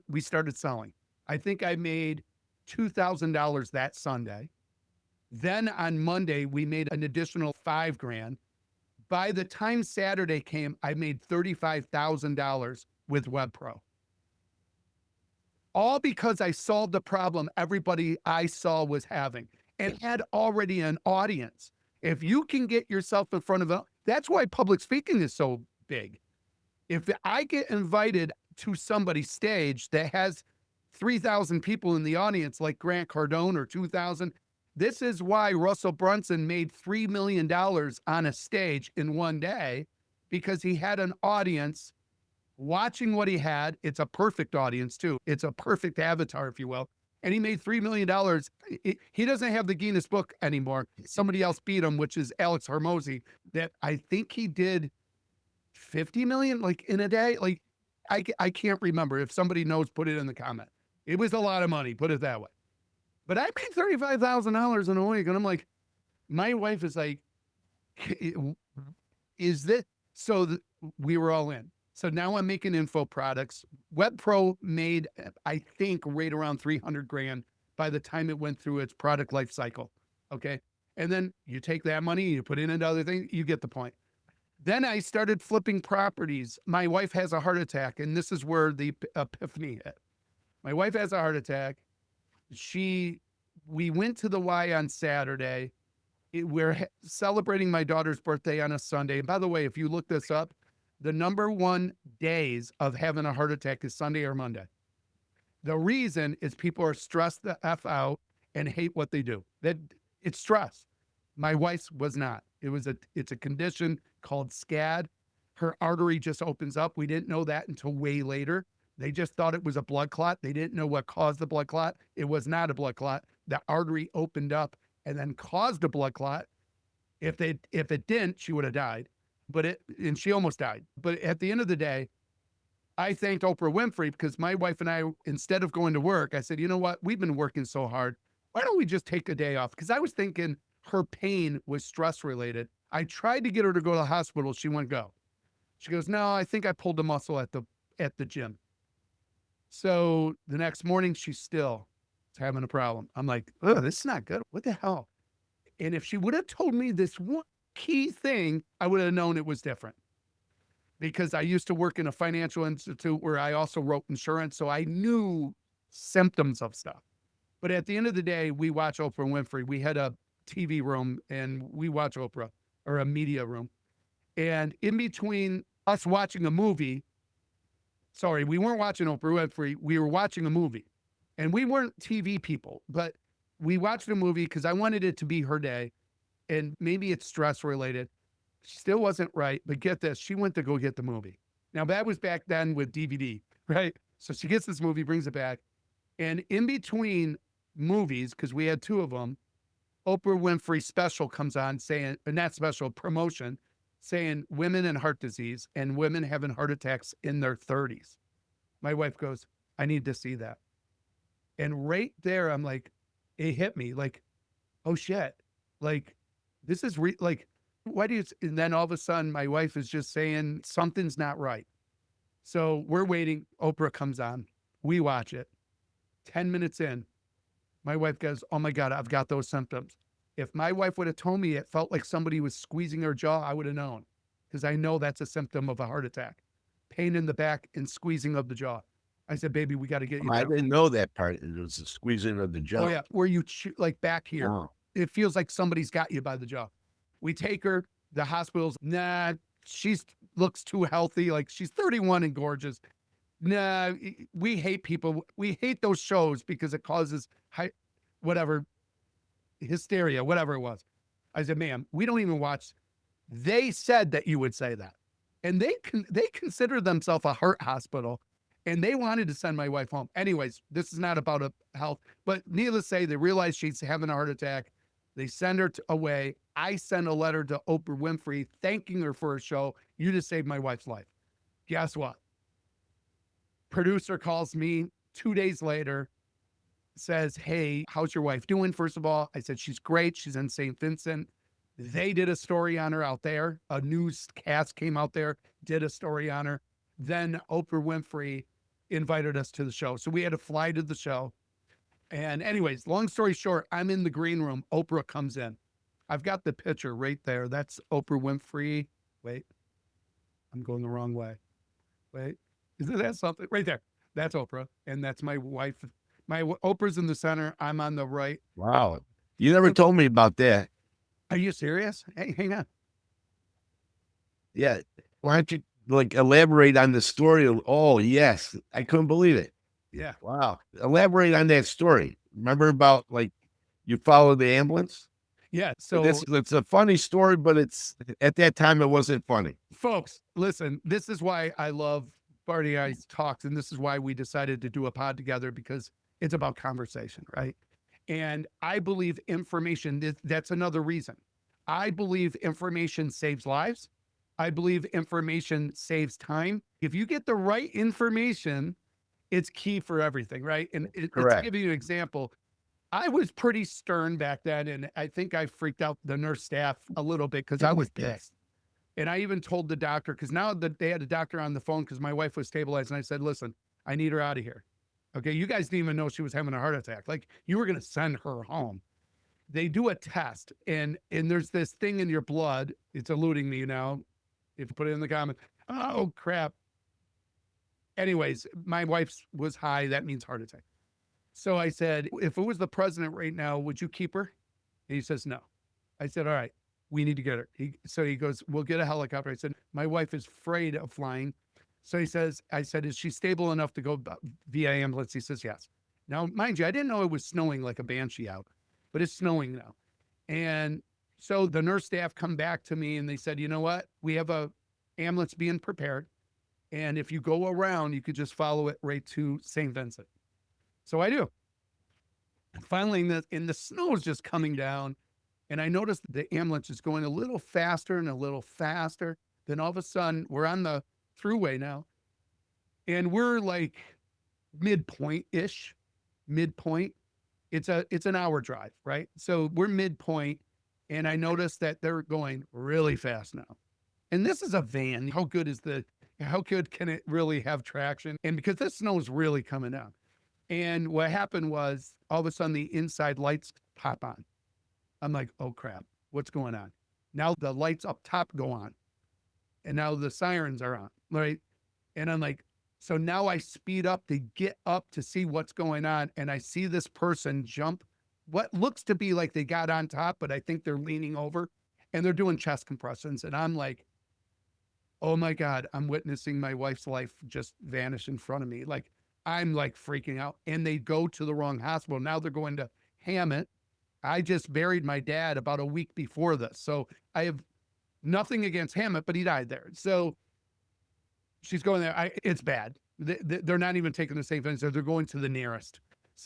we started selling. I think I made $2,000 that Sunday. Then on Monday, we made an additional $5,000. By the time Saturday came, I made $35,000 with WebPro. All because I solved the problem everybody I saw was having. and had already an audience. If you can get yourself in front of a, that's why public speaking is so big. If I get invited to somebody's stage that has 3,000 people in the audience, like Grant Cardone, or 2,000, this is why Russell Brunson made $3 million on a stage in one day, because he had an audience watching what he had. It's a perfect audience, too. It's a perfect avatar, if you will. And he made $3 million. He doesn't have the Guinness Book anymore. Somebody else beat him, which is Alex Hormozy, that I think he did 50 million like in a day. Like, I can't remember. If somebody knows, put it in the comment. It was a lot of money, put it that way. But I made $35,000 in a week. And I'm like, my wife is like, is this? So we were all in. So now I'm making info products. WebPro made, I think, right around 300 grand by the time it went through its product life cycle. Okay. And then you take that money, you put it into other things, you get the point. Then I started flipping properties. My wife has a heart attack, and this is where the epiphany hit. My wife has a heart attack. We went to the Y on Saturday. We're celebrating my daughter's birthday on a Sunday. And by the way, if you look this up, the number one days of having a heart attack is Sunday or Monday. The reason is people are stressed the F out and hate what they do. That it's stress. My wife's was not. It's a condition called SCAD. Her artery just opens up. We didn't know that until way later. They just thought it was a blood clot. They didn't know what caused the blood clot. It was not a blood clot. The artery opened up and then caused a blood clot. If it didn't, she would have died. And she almost died. But at the end of the day, I thanked Oprah Winfrey, because my wife and I, instead of going to work, I said, you know what? We've been working so hard. Why don't we just take a day off? Because I was thinking her pain was stress related. I tried to get her to go to the hospital. She wouldn't go. She goes, no, I think I pulled the muscle at the gym. So the next morning, she's still having a problem. I'm like, oh, this is not good. What the hell? And if she would have told me this one key thing, I would have known it was different. Because I used to work in a financial institute where I also wrote insurance. So I knew symptoms of stuff. But at the end of the day, we watch Oprah Winfrey. We had a TV room and we watch Oprah, or a media room. And in between us watching a movie, sorry, we weren't watching Oprah Winfrey. We were watching a movie. And we weren't TV people, but we watched a movie because I wanted it to be her day. And maybe it's stress related. She still wasn't right, but get this, she went to go get the movie. Now that was back then with DVD, right? So she gets this movie, brings it back. And in between movies, because we had two of them, Oprah Winfrey special comes on saying, and not special, promotion, saying women and heart disease and women having heart attacks in their 30s. My wife goes, I need to see that. And right there, I'm like, it hit me like, oh shit. Like, this is like, why do you, and then all of a sudden my wife is just saying something's not right. So we're waiting. Oprah comes on. We watch it. 10 minutes in, my wife goes, oh my God, I've got those symptoms. If my wife would have told me it felt like somebody was squeezing her jaw, I would have known, because I know that's a symptom of a heart attack. Pain in the back and squeezing of the jaw. I said, baby, we got to get you I down. didn't know that part. It was the squeezing of the jaw. Oh yeah, where you like back here. Oh. It feels like somebody's got you by the jaw. We take her, the hospital's, nah, she's looks too healthy. Like, she's 31 and gorgeous. Nah, we hate people. We hate those shows because it causes hysteria, whatever it was. I said, ma'am, we don't even watch. They said that you would say that. And they consider themselves a heart hospital, and they wanted to send my wife home. Anyways, this is not about a health, but needless to say, they realize she's having a heart attack. They send her away. I send a letter to Oprah Winfrey thanking her for her show. You just saved my wife's life. Guess what? Producer calls me 2 days later, says, hey, how's your wife doing? First of all, I said, she's great. She's in St. Vincent. They did a story on her out there. A newscast came out there, did a story on her. Then Oprah Winfrey invited us to the show. So we had to fly to the show. And anyways, long story short, I'm in the green room. Oprah comes in. I've got the picture right there. That's Oprah Winfrey. Wait, I'm going the wrong way. Wait, isn't that something? Right there. That's Oprah. And that's my wife. Oprah's in the center. I'm on the right. Wow. You never told me about that. Are you serious? Hey, hang on. Yeah. Why don't you like elaborate on the story? Oh, yes. I couldn't believe it. Yeah. Wow. Elaborate on that story. Remember about like you followed the ambulance? Yeah. So It's a funny story, but it's at that time it wasn't funny. folks, listen, this is why I love Barney and I's talks. And this is why we decided to do a pod together, because it's about conversation, right? And I believe information, that's another reason. I believe information saves lives. I believe information saves time. If you get the right information, it's key for everything, right? And to Correct. give you an example, I was pretty stern back then. And I think I freaked out the nurse staff a little bit because I was pissed. And I even told the doctor, because now that they had a doctor on the phone, because my wife was stabilized, and I said, listen, I need her out of here. Okay. You guys didn't even know she was having a heart attack. Like, you were going to send her home. They do a test, and there's this thing in your blood. It's eluding me now. If you put it in the comment, oh crap. Anyways, my wife's was high. That means heart attack. So I said, if it was the president right now, would you keep her? And he says, no. I said, all right, we need to get her. So he goes, we'll get a helicopter. I said, my wife is afraid of flying. So he says, I said, is she stable enough to go via ambulance? He says, yes. Now, mind you, I didn't know it was snowing like a banshee out, but it's snowing now. And so the nurse staff come back to me and they said, you know what? We have a ambulance being prepared. And if you go around, you could just follow it right to St. Vincent. So I do. And finally, the snow is just coming down. And I noticed the ambulance is going a little faster and a little faster. Then all of a sudden, we're on the throughway now. And we're like midpoint-ish, midpoint. It's an hour drive, right? So we're midpoint. And I noticed that they're going really fast now. And this is a van. How good can it really have traction? And because this snow is really coming down. And what happened was all of a sudden the inside lights pop on. I'm like, oh crap, what's going on? Now the lights up top go on. And now the sirens are on, right? And I'm like, so now I speed up to get up to see what's going on. And I see this person jump what looks to be like they got on top, but I think they're leaning over and they're doing chest compressions. And I'm like, oh my God, I'm witnessing my wife's life just vanish in front of me. Like, I'm like freaking out. And they go to the wrong hospital. Now they're going to Hammett. I just buried my dad about a week before this. So I have nothing against Hammett, but he died there. So she's going there. It's bad. They're not even taking the same thing. So they're going to the nearest.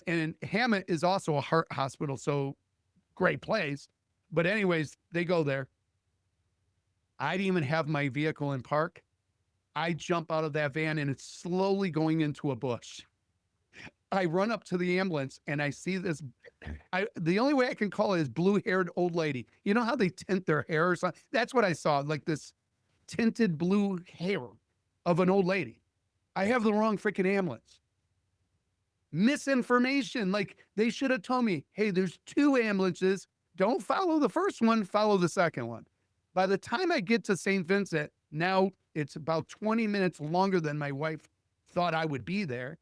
And Hammett is also a heart hospital. So great place. But anyways, they go there. I didn't even have my vehicle in park. I jump out of that van and it's slowly going into a bush. I run up to the ambulance and I see this. The only way I can call it is blue-haired old lady. You know how they tint their hair or something? That's what I saw, like this tinted blue hair of an old lady. I have the wrong freaking ambulance. Misinformation. Like, they should have told me, hey, there's two ambulances. Don't follow the first one, follow the second one. By the time I get to St. Vincent, now it's about 20 minutes longer than my wife thought I would be there.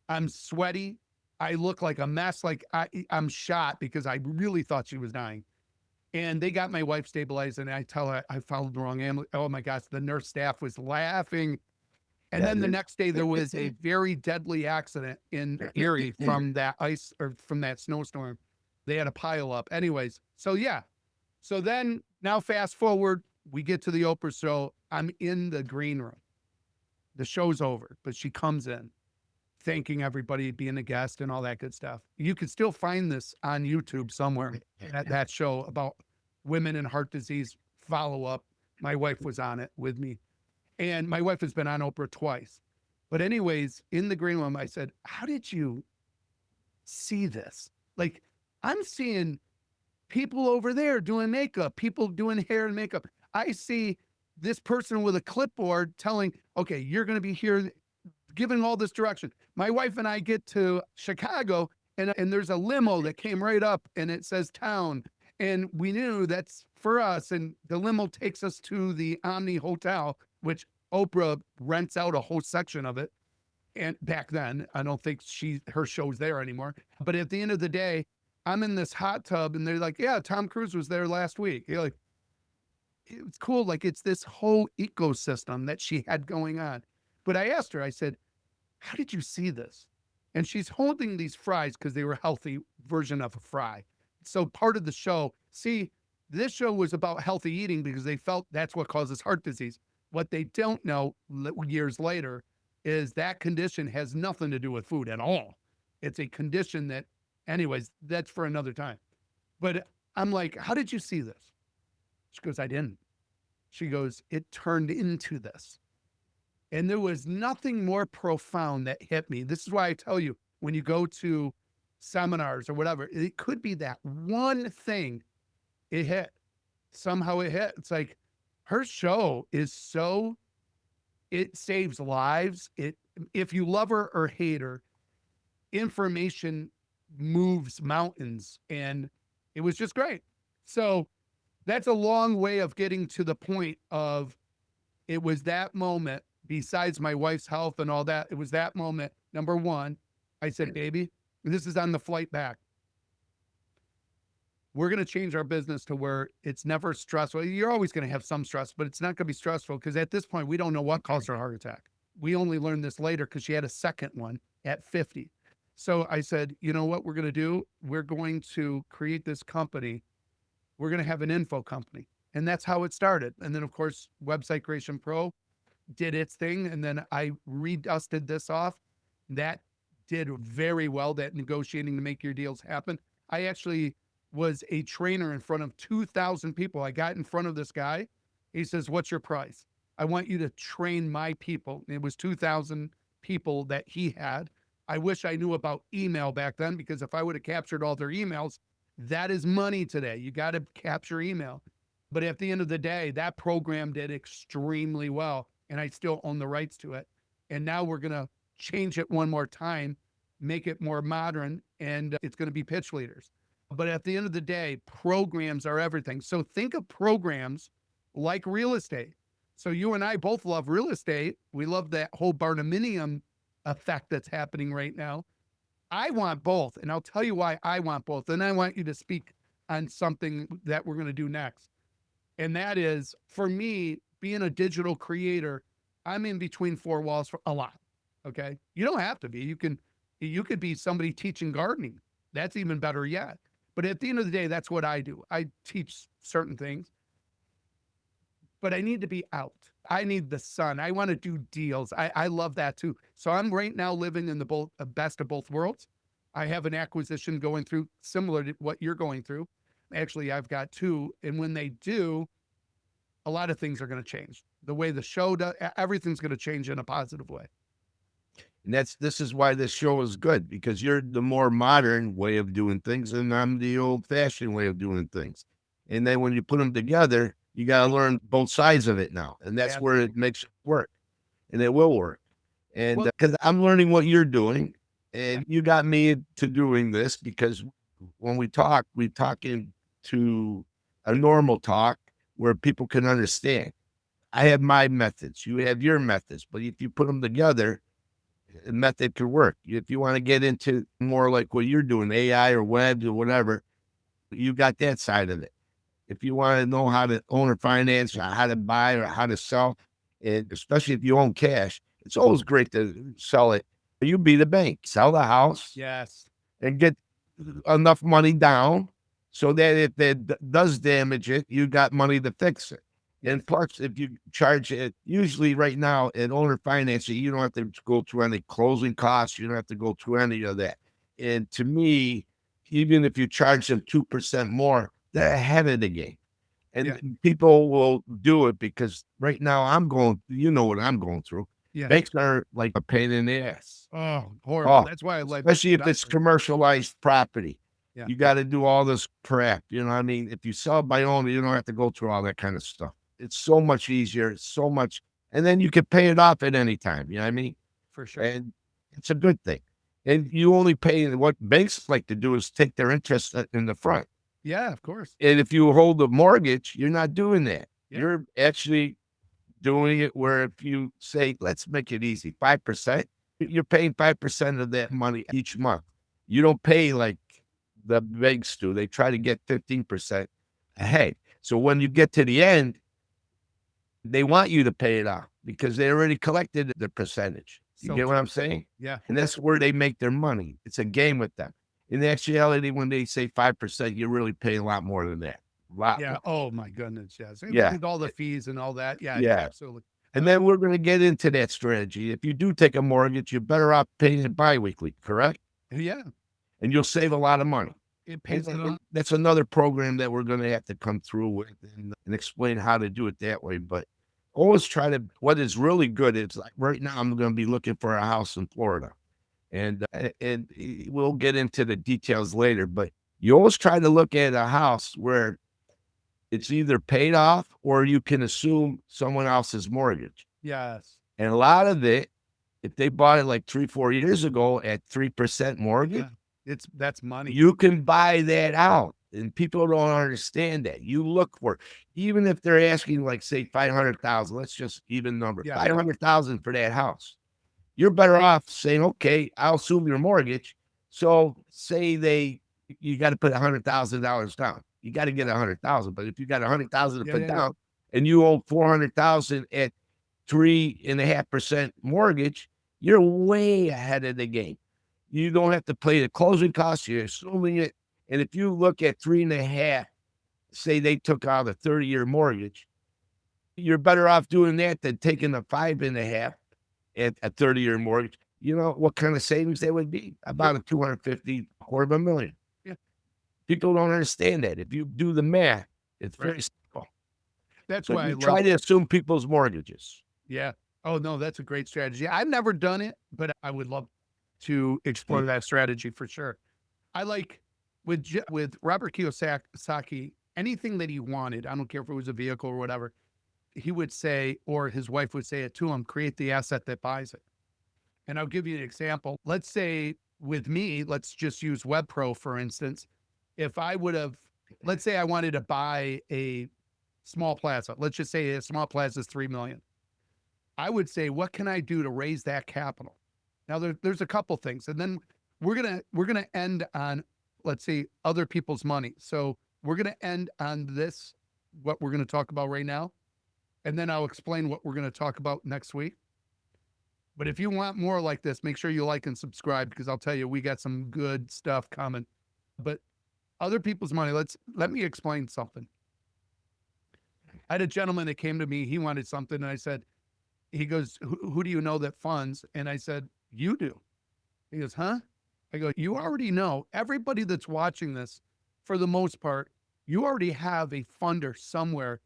I'm sweaty. I look like a mess. Like I'm shot because I really thought she was dying. And they got my wife stabilized and I tell her I followed the wrong ambulance. Oh my gosh, the nurse staff was laughing. And then the next day there was a very deadly accident in Erie from that ice or from that snowstorm. They had a pile up. Anyways, so yeah. So then now fast forward, we get to the Oprah show. I'm in the green room. The show's over, but she comes in thanking everybody, being a guest and all that good stuff. You can still find this on YouTube somewhere at that show about women and heart disease follow-up. My wife was on it with me. And my wife has been on Oprah twice. But anyways, in the green room, I said, how did you see this? Like, I'm seeing people over there doing makeup, people doing hair and makeup. I see this person with a clipboard telling, okay, you're going to be here giving all this direction. My wife and I get to Chicago and there's a limo that came right up and it says town. And we knew that's for us. And the limo takes us to the Omni Hotel, which Oprah rents out a whole section of it. And back then, I don't think her show's there anymore. But at the end of the day, I'm in this hot tub and they're like, yeah, Tom Cruise was there last week. You're like, it was cool. Like it's this whole ecosystem that she had going on. But I asked her, I said, how did you see this? And she's holding these fries because they were healthy version of a fry. So part of the show, see, this show was about healthy eating because they felt that's what causes heart disease. What they don't know years later is that condition has nothing to do with food at all. It's a condition that, anyways, that's for another time. But I'm like, how did you see this? She goes, I didn't. She goes, it turned into this. And there was nothing more profound that hit me. This is why I tell you, when you go to seminars or whatever, it could be that one thing it hit. Somehow it hit. It's like her show is so, it saves lives. If you love her or hate her, information moves mountains. And it was just great. So that's a long way of getting to the point of, it was that moment, besides my wife's health and all that, it was that moment. Number one, I said, baby, this is on the flight back. We're going to change our business to where it's never stressful. You're always going to have some stress, but it's not going to be stressful because at this point, we don't know what caused her heart attack. We only learned this later because she had a second one at 50. So I said, you know what we're going to do? We're going to create this company. We're going to have an info company. And that's how it started. And then, of course, Website Creation Pro did its thing. And then I redusted this off. That did very well, that negotiating to make your deals happen. I actually was a trainer in front of 2,000 people. I got in front of this guy. He says, what's your price? I want you to train my people. It was 2,000 people that he had. I wish I knew about email back then, because if I would have captured all their emails, that is money today. You got to capture email. But at the end of the day, that program did extremely well, and I still own the rights to it. And now we're going to change it one more time, make it more modern, and it's going to be Pitch Leaders. But at the end of the day, programs are everything. So think of programs like real estate. So you and I both love real estate. We love that whole barnuminium effect that's happening right now. I want both, and I'll tell you why I want both. And I want you to speak on something that we're going to do next. And that is, for me, being a digital creator, I'm in between four walls for a lot. Okay. You don't have to be. You could be somebody teaching gardening. That's even better yet. But at the end of the day, that's what I do. I teach certain things, but I need to be out. I need the sun. I want to do deals. I love that too. So I'm right now living in the best of both worlds. I have an acquisition going through similar to what you're going through. Actually, I've got two. And when they do, a lot of things are going to change. The way the show does, everything's going to change in a positive way. And this is why this show is good, because you're the more modern way of doing things, and I'm the old fashioned way of doing things. And then when you put them together, you got to learn both sides of it now. And that's where it makes it work, and it will work. And because I'm learning what you're doing, and you got me to doing this, because when we talk into a normal talk where people can understand. I have my methods, you have your methods, but if you put them together, a method could work. If you want to get into more like what you're doing, AI or web or whatever, you got that side of it. If you want to know how to own or finance, or how to buy or how to sell, and especially if you own cash, it's always great to sell it. You be the bank, sell the house, yes, and get enough money down so that if it does damage it, you got money to fix it. And plus, if you charge it, usually right now in owner financing, you don't have to go through any closing costs. You don't have to go through any of that. And to me, even if you charge them 2% more, they're ahead of the game. And people will do it because right now you know what I'm going through. yeah. Banks are like a pain in the ass. Oh, horrible. That's why I like, especially if it's commercialized property. Yeah. You got to do all this crap. You know what I mean? If you sell by owner, you don't have to go through all that kind of stuff. It's so much easier, so much. And then you can pay it off at any time. You know what I mean? For sure. And it's a good thing. And you only pay, what banks like to do is take their interest in the front. Yeah, of course. And if you hold a mortgage, you're not doing that. Yeah. You're actually doing it where if you say, let's make it easy, 5%, you're paying 5% of that money each month. You don't pay like the banks do. They try to get 15% ahead. So when you get to the end, they want you to pay it off because they already collected the percentage. You So get what I'm saying? yeah, And that's where they make their money. It's a game with them. In actuality, when they say 5%, you're really paying a lot more than that. A lot yeah. more. Oh my goodness, yes. Yeah. With all the fees and all that. Yeah, Yeah. absolutely. And then we're going to get into that strategy. If you do take a mortgage, you're better off paying it biweekly, correct? Yeah, And you'll save a lot of money. it pays it off. That's another program that we're going to have to come through with and explain how to do it that way. But always try to, what is really good is like right now, I'm going to be looking for a house in Florida. And we'll get into the details later, but you always try to look at a house where it's either paid off or you can assume someone else's mortgage. Yes. And a lot of it, if they bought it like 3-4 years ago at 3% mortgage, Yeah. That's money. you can buy that out. And people don't understand that. You look for, even if they're asking like say 500,000, let's just even number, Yeah. 500,000 for that house. You're better off saying, okay, I'll assume your mortgage. So say you got to put $100,000 down. You got to get 100,000, but if you got 100,000 to put down and you owe 400,000 at 3.5% mortgage, you're way ahead of the game. You don't have to pay the closing costs. You're assuming it. And if you look at 3.5, say they took out a 30-year mortgage, you're better off doing that than taking a 5.5 at a 30-year mortgage. You know what kind of savings that would be? About a 250, $250,000. Yeah. People don't understand that. If you do the math, it's very simple. That's So why I you try to assume people's mortgages. Yeah. Oh no, that's a great strategy. I've never done it, but I would love to explore that strategy for sure. I like with Robert Kiyosaki, anything that he wanted, I don't care if it was a vehicle or whatever, he would say, or his wife would say it to him, create the asset that buys it. And I'll give you an example. Let's say with me, let's just use WebPro, for instance. If I would have, let's say I wanted to buy a small plaza. Let's just say a small plaza is 3 million. I would say, what can I do to raise that capital? Now there's a couple things. And then we're gonna end on, let's say, other people's money. So we're gonna end on this, what we're gonna talk about right now. And then I'll explain what we're going to talk about next week. But if you want more like this, make sure you like and subscribe because I'll tell you, we got some good stuff coming. But other people's money, let me explain something. I had a gentleman that came to me, he wanted something, and I said, he goes, who do you know that funds? And I said, you do. He goes, huh? I go, you already know, everybody that's watching this, for the most part, you already have a funder somewhere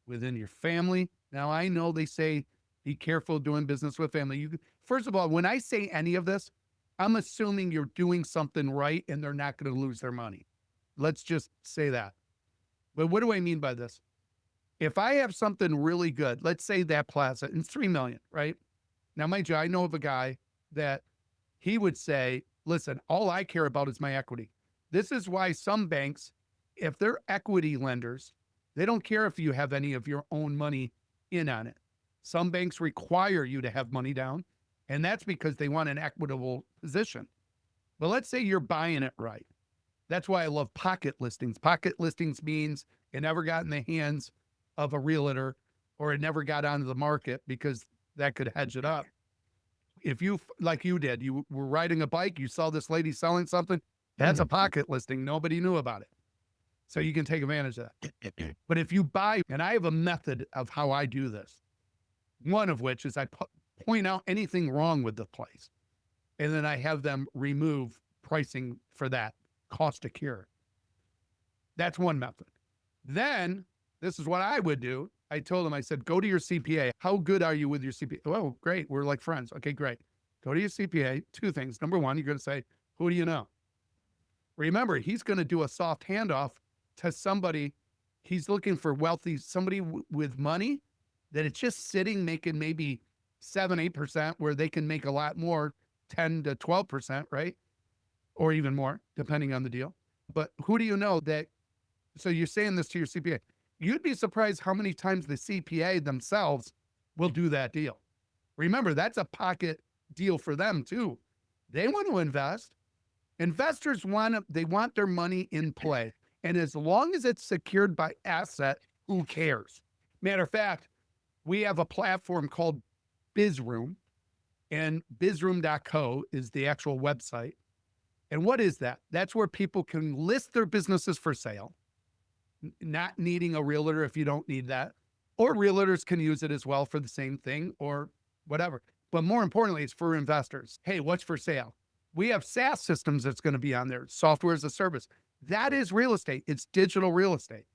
within your family. Now, I know they say, be careful doing business with family. First of all, when I say any of this, I'm assuming you're doing something right and they're not going to lose their money. Let's just say that. But what do I mean by this? If I have something really good, let's say that plaza, and it's 3 million, right? Now, mind you, I know of a guy that he would say, listen, all I care about is my equity. This is why some banks, if they're equity lenders, they don't care if you have any of your own money in on it. Some banks require you to have money down, and that's because they want an equitable position. But let's say you're buying it right. That's why I love pocket listings. Pocket listings means it never got in the hands of a realtor or it never got onto the market because that could hedge it up. If you, like you did, you were riding a bike, you saw this lady selling something, that's a pocket listing. Nobody knew about it. So you can take advantage of that. But if you buy, and I have a method of how I do this, one of which is I point out anything wrong with the place. And then I have them remove pricing for that cost to cure. That's one method. Then this is what I would do. I told them, I said, go to your CPA. How good are you with your CPA? Oh, great. We're like friends. Okay, great. Go to your CPA. Two things. Number one, you're going to say, who do you know? Remember, he's going to do a soft handoff to somebody. He's looking for wealthy, somebody with money that it's just sitting making maybe 7-8%, where they can make a lot more, 10 to 12%, right? Or even more, depending on the deal. But who do you know that? So you're saying this to your CPA. You'd be surprised how many times the CPA themselves will do that deal. Remember, that's a pocket deal for them too. They want to invest. Investors they want their money in play. And as long as it's secured by asset, who cares? Matter of fact, we have a platform called BizRoom, and bizroom.co is the actual website. And what is that? That's where people can list their businesses for sale, not needing a realtor if you don't need that. Or realtors can use it as well for the same thing or whatever. But more importantly, it's for investors. Hey, what's for sale? We have SaaS systems that's going to be on there, software as a service. That is real estate. It's digital real estate.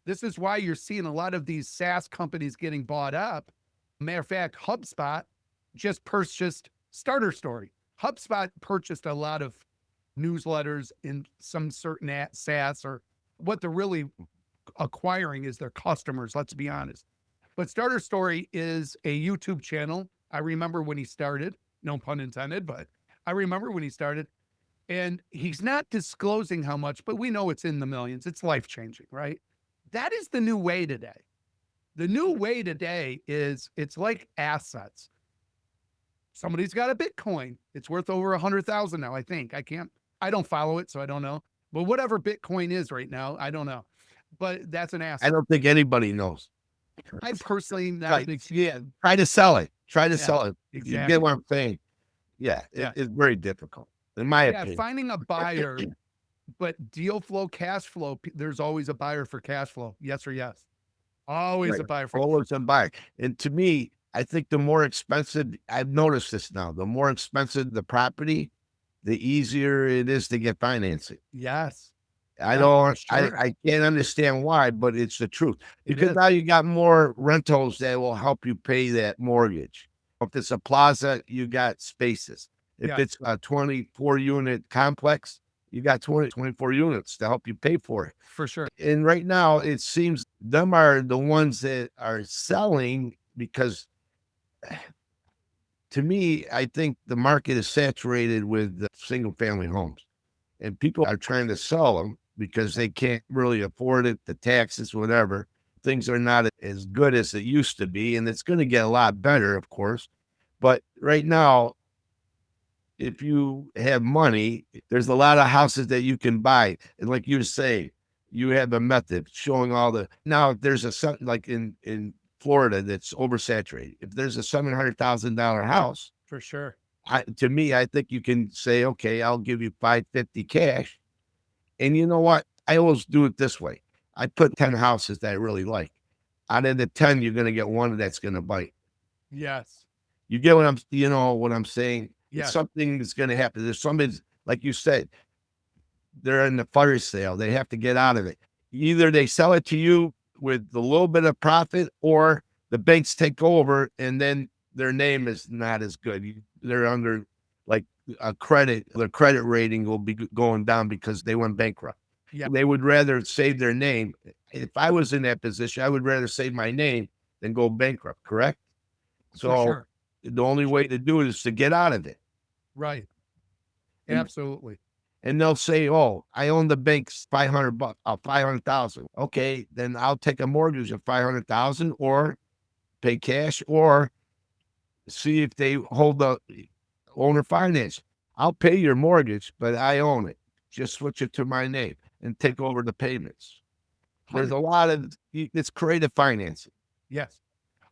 This is why you're seeing a lot of these SaaS companies getting bought up. Matter of fact, HubSpot just purchased Starter Story. HubSpot purchased a lot of newsletters in some certain SaaS, or what they're really acquiring is their customers, let's be honest. But Starter Story is a YouTube channel. I remember when he started, no pun intended, but I remember when he started, and he's not disclosing how much, but we know it's in the millions. It's life-changing, right? That is the new way today. The new way today is it's like assets. Somebody's got a Bitcoin. It's worth over 100,000 now, I think. I don't follow it, so I don't know. But whatever Bitcoin is right now, I don't know. But that's an I asset. don't think anybody knows. I personally not Right. big. Yeah. Try to sell it. Try to Yeah, sell it. You exactly. get what I'm saying? Yeah. Yeah. It's very difficult, in my Yeah, opinion. finding a buyer, but deal flow, cash flow, there's always a buyer for cash flow. Yes or yes? Always Right. a buyer for Always a buyer. And to me, I think the more expensive, I've noticed this now, the more expensive the property, the easier it is to get financing. yes. I Yeah, don't, sure. I can't understand why, but it's the truth. It Because is. now you got more rentals that will help you pay that mortgage. If it's a plaza, you got spaces. If Yeah. it's a 24 unit complex, you got 24 units to help you pay for it. For sure. And right now, it seems them are the ones that are selling because to me, I think the market is saturated with single family homes and people are trying to sell them because they can't really afford it, the taxes, whatever. Things are not as good as it used to be. And it's going to get a lot better, of course. But right now, if you have money, there's a lot of houses that you can buy. And like you say, you have a method showing all the now if there's like in Florida that's oversaturated. If there's a $700,000 house, For sure. to me, I think you can say, okay, I'll give you 550 cash. And you know what? I always do it this way. I put 10 houses that I really like. Out of the 10, you're going to get one that's going to bite. Yes. You get what you know what I'm saying? Yes. Something is going to happen. There's somebody, like you said, they're in the fire sale. They have to get out of it. Either they sell it to you with a little bit of profit, or the banks take over and then their name is not as good. They're under like a credit, their credit rating will be going down because they went bankrupt. Yeah. They would rather save their name. If I was in that position, I would rather save my name than go bankrupt, correct? For So sure. the only way to do it is to get out of it. Right. And- Absolutely. And they'll say, "Oh, I own the bank's $500, 500,000. Okay, then I'll take a mortgage of 500,000, or pay cash, or see if they hold the owner finance. I'll pay your mortgage, but I own it. Just switch it to my name and take over the payments." There's a lot of it's creative financing. Yes.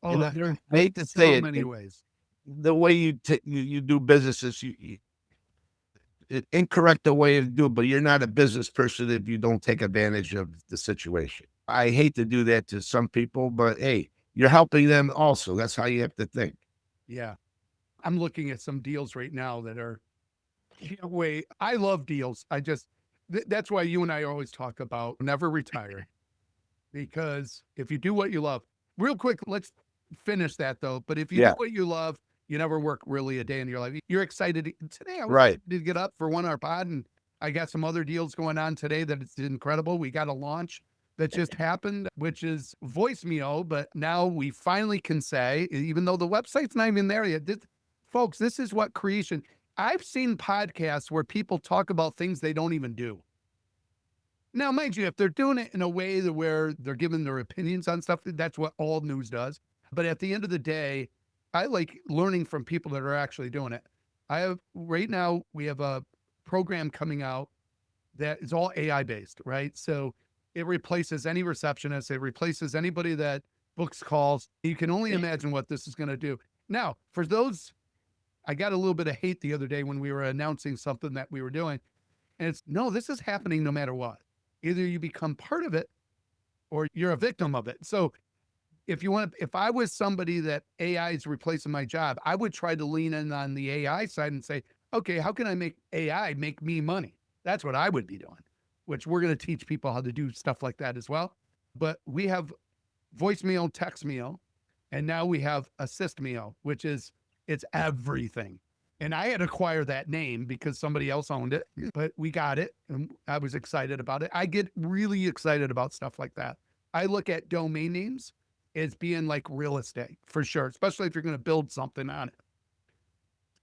Oh, And there I hate to so say it, many ways. the way you do businesses, incorrect the way to do it, but you're not a business person if you don't take advantage of the situation. I hate to do that to some people, but hey, you're helping them also. That's how you have to think. Yeah. I'm looking at some deals right now that are way. I love deals. That's why you and I always talk about never retire, because if you do what you love, real quick, let's finish that though. But if you do Yeah. what you love, you never work really a day in your life. You're excited today. I was Right. excited to get up for 1 hour pod, and I got some other deals going on today that it's incredible. We got a launch that just happened, which is Voicemeo, but now we finally can say, even though the website's not even there yet, folks, this is what creation. I've seen podcasts where people talk about things they don't even do. Now, mind you, if they're doing it in a way where they're giving their opinions on stuff, that's what all news does. But at the end of the day, I like learning from people that are actually doing it. Right now, we have a program coming out that is all AI based, right? So it replaces any receptionist, it replaces anybody that books calls. You can only imagine what this is going to do. Now, for those, I got a little bit of hate the other day when we were announcing something that we were doing. And it's no, this is happening no matter what. Either you become part of it or you're a victim of it. So if I was somebody that AI is replacing my job, I would try to lean in on the AI side and say, okay, how can I make AI make me money? That's what I would be doing, which we're going to teach people how to do stuff like that as well. But we have voicemail, text mail, and now we have assist mail, which is it's everything. And I had to acquire that name because somebody else owned it, but we got it and I was excited about it. I get really excited about stuff like that. I look at domain names as being like real estate for sure, especially if you're going to build something on it.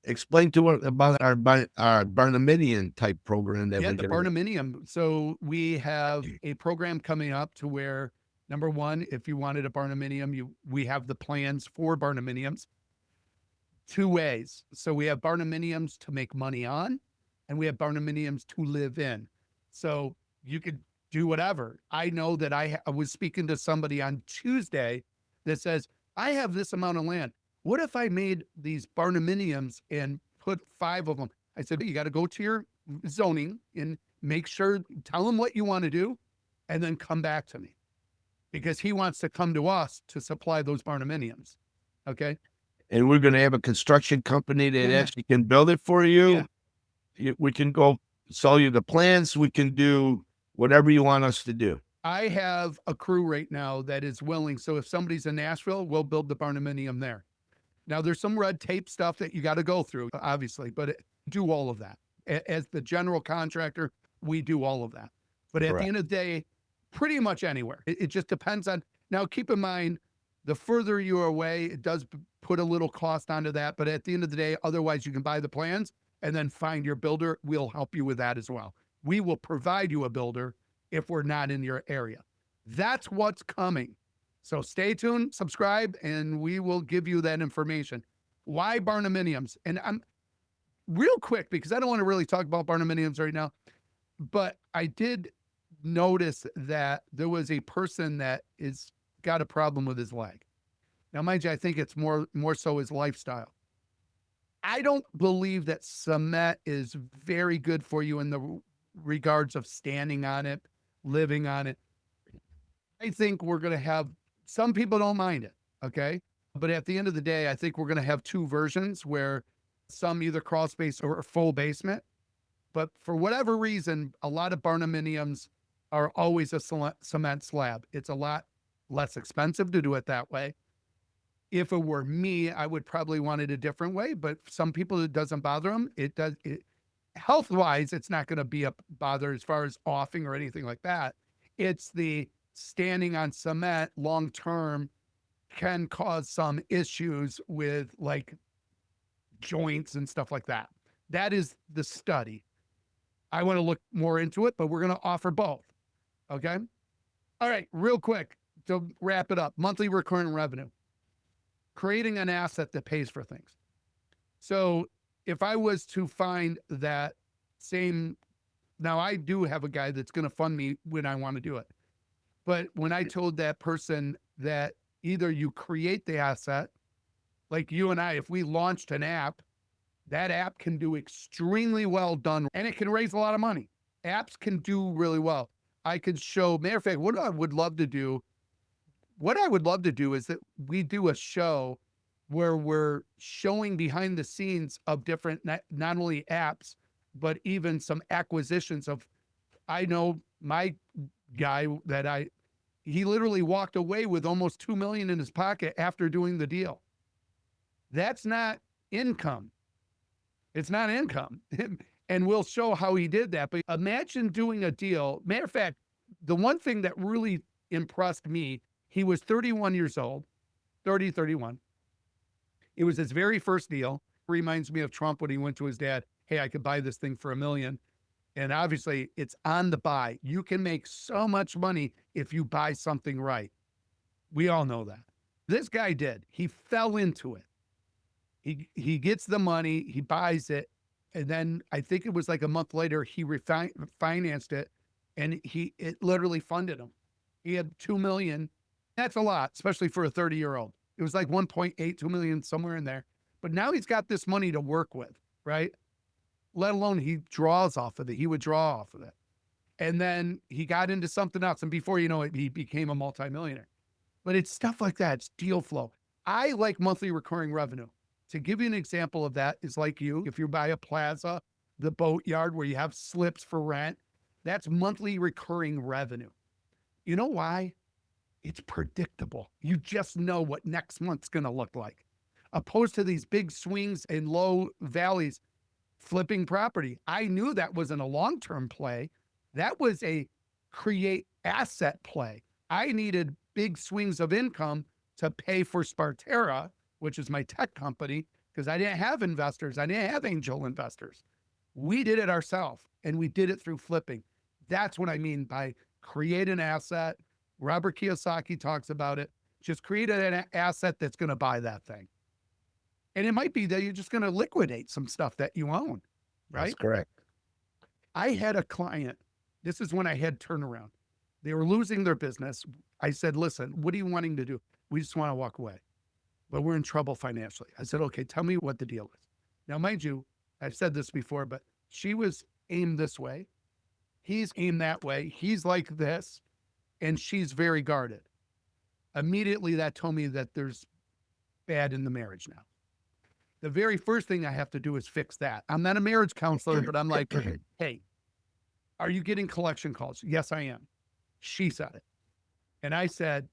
Explain to us about our Barnuminian type program that Yeah, we're the going to. Barnuminium. So we have a program coming up to where number one, if you wanted a Barnuminium, we have the plans for Barnuminiums two ways. So we have Barnuminiums to make money on, and we have Barnuminiums to live in. So you could do whatever. I know that I was speaking to somebody on Tuesday that says, I have this amount of land. What if I made these Barnuminiums and put 5 of them? I said, you got to go to your zoning and make sure, tell them what you want to do, and then come back to me because he wants to come to us to supply those Barnuminiums. Okay. And we're going to have a construction company that Yeah. actually can build it for you. Yeah. We can go sell you the plans. We can do whatever you want us to do. I have a crew right now that is willing. So if somebody's in Nashville, we'll build the Barnuminium there. Now there's some red tape stuff that you got to go through, obviously, but do all of that. As the general contractor, we do all of that. But at the end of the day, pretty much anywhere. It just depends on. Now, keep in mind, the further you're away, it does put a little cost onto that. But at the end of the day, otherwise you can buy the plans and then find your builder. We'll help you with that as well. We will provide you a builder if we're not in your area. That's what's coming. So stay tuned, subscribe, and we will give you that information. Why Barnuminiums? And I'm real quick because I don't want to really talk about Barnuminiums right now, but I did notice that there was a person that is got a problem with his leg. Now, mind you, I think it's more so his lifestyle. I don't believe that cement is very good for you in the regards of standing on it, living on it. I think we're going to have, some people don't mind it, okay? But at the end of the day, I think we're going to have 2 versions where some either crawl space or full basement. But for whatever reason, a lot of Barnuminiums are always a cement slab. It's a lot less expensive to do it that way. If it were me, I would probably want it a different way, but some people, it doesn't bother them. It does. Health-wise, it's not going to be a bother as far as offing or anything like that. It's the standing on cement long-term can cause some issues with like joints and stuff like that. That is the study. I want to look more into it, but we're going to offer both. Okay. All right. Real quick to wrap it up, monthly recurring revenue, creating an asset that pays for things. So if I was to find that same, now I do have a guy that's going to fund me when I want to do it. But when I told that person that either you create the asset, like you and I, if we launched an app, that app can do extremely well done and it can raise a lot of money. Apps can do really well. I could show, matter of fact, what I would love to do is that we do a show where we're showing behind the scenes of different, not only apps, but even some acquisitions of, I know my guy that he literally walked away with almost 2 million in his pocket after doing the deal. That's not income. It's not income. And we'll show how he did that. But imagine doing a deal. Matter of fact, the one thing that really impressed me, he was 31 years old, 31. It was his very first deal. Reminds me of Trump when he went to his dad, hey, I could buy this thing for $1 million. And obviously it's on the buy. You can make so much money if you buy something right. We all know that. This guy did. He fell into it. He gets the money, he buys it, And then I think it was like a month later, he financed it, and it literally funded him. He had 2 million. That's a lot, especially for a 30-year-old. It was like 1.8, 2 million, somewhere in there. But now he's got this money to work with, right? Let alone he draws off of it. He would draw off of it. And then he got into something else. And before you know it, he became a multimillionaire. But it's stuff like that. It's deal flow. I like monthly recurring revenue. To give you an example of that is like you, if you buy a plaza, the boatyard where you have slips for rent, that's monthly recurring revenue. You know why? It's predictable. You just know what next month's going to look like. Opposed to these big swings and low valleys, flipping property. I knew that wasn't a long-term play. That was a create asset play. I needed big swings of income to pay for Sparterra, which is my tech company, because I didn't have investors. I didn't have angel investors. We did it ourselves, and we did it through flipping. That's what I mean by create an asset. Robert Kiyosaki talks about it. Just create an asset that's going to buy that thing. And it might be that you're just going to liquidate some stuff that you own, right? That's correct. I had a client. This is when I had turnaround. They were losing their business. I said, listen, what are you wanting to do? We just want to walk away, but we're in trouble financially. I said, okay, tell me what the deal is. Now, mind you, I've said this before, but she was aimed this way. He's aimed that way. He's like this, and she's very guarded. Immediately, that told me that there's bad in the marriage now. The very first thing I have to do is fix that. I'm not a marriage counselor, but I'm like, hey, are you getting collection calls? Yes, I am. She said it. And I said,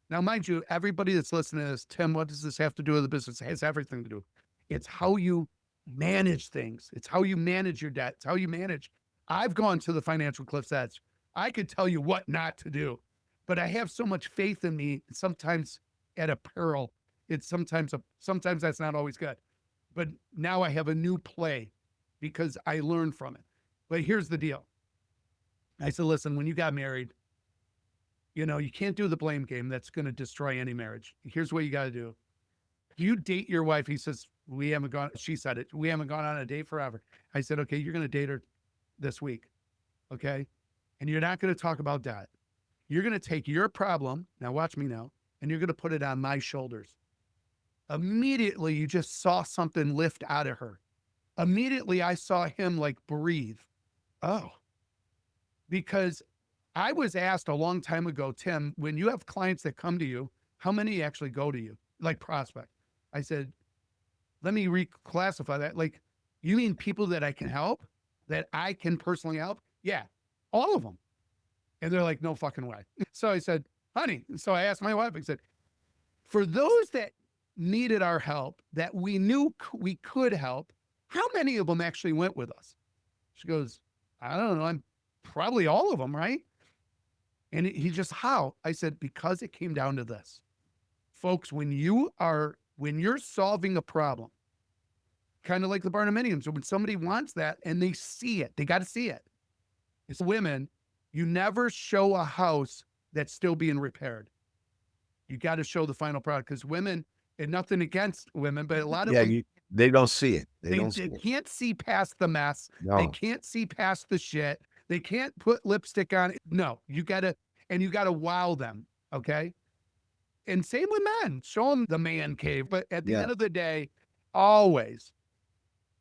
now, mind you, everybody that's listening to this, Tim, what does this have to do with the business? It has everything to do. It's how you manage things. It's how you manage your debt. It's how you manage. I've gone to the financial cliff's edge. I could tell you what not to do, but I have so much faith in me, sometimes at a peril. It's sometimes that's not always good. But now I have a new play because I learned from it. But here's the deal. I said, listen, when you got married, you can't do the blame game. That's going to destroy any marriage. Here's what you got to do. You date your wife. He says, she said it. We haven't gone on a date forever. I said, okay, you're going to date her this week. Okay. And you're not going to talk about that. You're going to take your problem. Now watch me now. And you're going to put it on my shoulders. Immediately, you just saw something lift out of her. Immediately, I saw him like breathe. Oh, because I was asked a long time ago, Tim, when you have clients that come to you, how many actually go to you, like prospect? I said, let me reclassify that. Like, you mean people that I can help, that I can personally help? Yeah, all of them. And they're like, no fucking way. So I said, honey, so I asked my wife, I said, for those that needed our help, that we knew we could help, how many of them actually went with us? She goes, I don't know. I'm probably all of them, right? And he just, how? I said, because it came down to this. Folks, when you're solving a problem, kind of like the barnuminium, so when somebody wants that and they see it, they got to see it. It's women, you never show a house that's still being repaired. You got to show the final product, because women, and nothing against women, but a lot of them, they don't see it. They can't see past the mess. No. They can't see past the shit. They can't put lipstick on it. No, you got to wow them. Okay. And same with men, show them the man cave. But at the end of the day, always,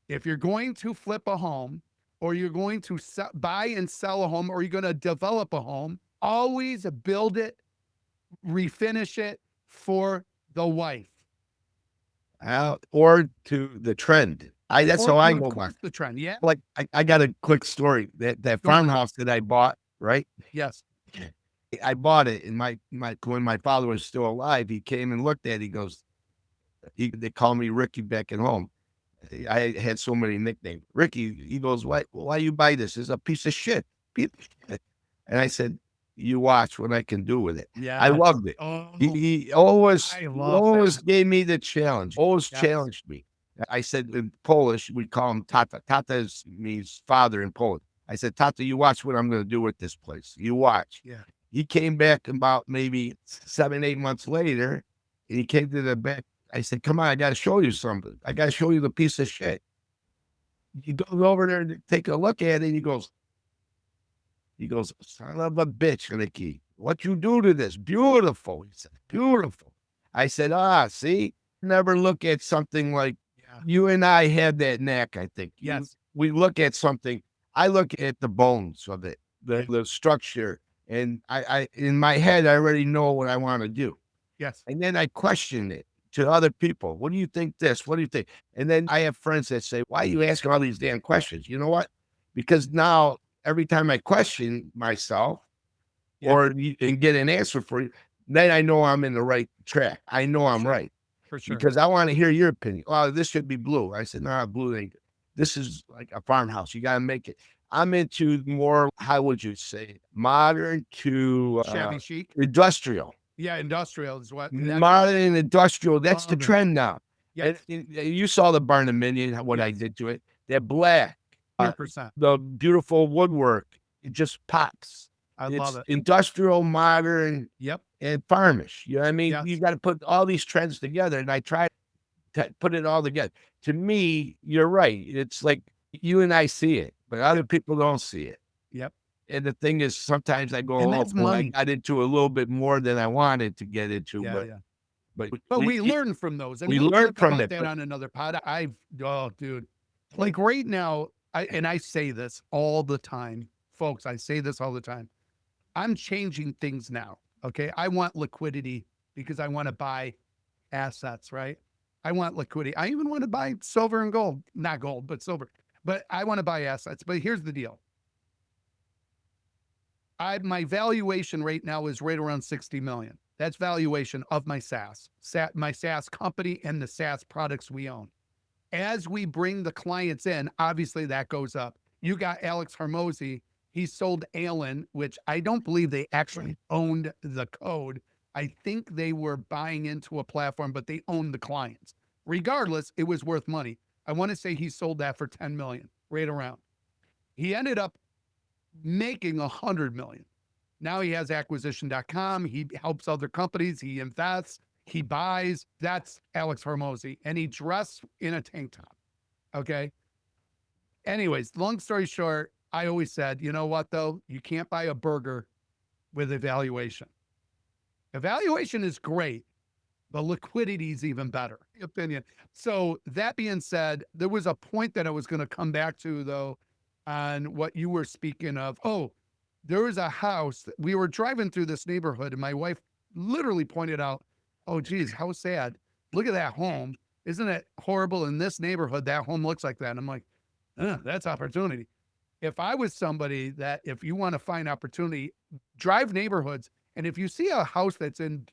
if you're going to flip a home, or you're going to buy and sell a home, or you're going to develop a home, always build it, refinish it for the wife. Or to the trend. That's how I go back. The trend, yeah. Like I got a quick story. That farmhouse that I bought, right? Yes. I bought it, and when my father was still alive, he came and looked at it. He goes, they call me Ricky back at home. I had so many nicknames. Ricky, he goes, why you buy this? It's a piece of shit. And I said, you watch what I can do with it. Yeah, I loved it. Oh, he always gave me the challenge. Always challenged me. I said in Polish, we call him Tata. Tata means father in Polish. I said, Tata, you watch what I'm going to do with this place. You watch. Yeah. He came back about maybe 7-8 months later, and he came to the back. I said, come on, I got to show you something. I got to show you the piece of shit. he goes over there to take a look at it. And he goes, son of a bitch, Ricky, what you do to this? Beautiful. He said, beautiful. I said, see, never look at something like you and I had that knack, I think. Yes. We look at something. I look at the bones of it, the structure. And I in my head, I already know what I want to do. Yes. And then I question it to other people. What do you think this? What do you think? And then I have friends that say, why are you asking all these damn questions? You know what? Because now every time I question myself and get an answer for you, then I know I'm in the right track. I know I'm right. For sure. Because I want to hear your opinion. Oh, this should be blue. I said, no, blue ain't. This is like a farmhouse. You got to make it. I'm into more, how would you say, modern to Shabby chic. industrial. Yeah, industrial is what. Modern and industrial. That's the Love it. trend now. Yes. And you saw the Barnuminian, what I did to it. They're black. 100%. The beautiful woodwork. It just pops. I It's love it. industrial, modern, Yep. and farmish. You know what I mean? Yes. You got to put all these trends together, and I try to put it all together. To me, you're right. It's like you and I see it, but other people don't see it. Yep. And the thing is, sometimes I go, And oh, that's boy, I money. got into a little bit more than I wanted to get into. Yeah, But But we learn from those. And we we'll learn talk from about it, that but- on another pod. Oh, dude. Like right now, I say this all the time, folks. I say this all the time. I'm changing things now. Okay. I want liquidity because I want to buy assets, right? I want liquidity. I even want to buy silver and gold, not gold, but silver. But I want to buy assets. But here's the deal. My valuation right now is right around 60 million. That's valuation of my my SaaS company and the SaaS products we own. As we bring the clients in, obviously that goes up. You got Alex Hormozi. He sold Alan, which I don't believe they actually owned the code. I think they were buying into a platform, but they owned the clients. Regardless, it was worth money. I want to say he sold that for 10 million, right around. He ended up making 100 million. Now he has acquisition.com. He helps other companies. He invests, he buys. That's Alex Hormozi. And he dressed in a tank top. Okay. Anyways, long story short, I always said, you know what, though? You can't buy a burger with evaluation. Evaluation is great, but liquidity is even better, in my opinion. So that being said, there was a point that I was going to come back to, though, on what you were speaking of. Oh, there was a house. We were driving through this neighborhood, and my wife literally pointed out, oh, geez, how sad. Look at that home. Isn't it horrible in this neighborhood? That home looks like that. And I'm like, that's opportunity. If I was somebody that, if you want to find opportunity, drive neighborhoods. And if you see a house that's in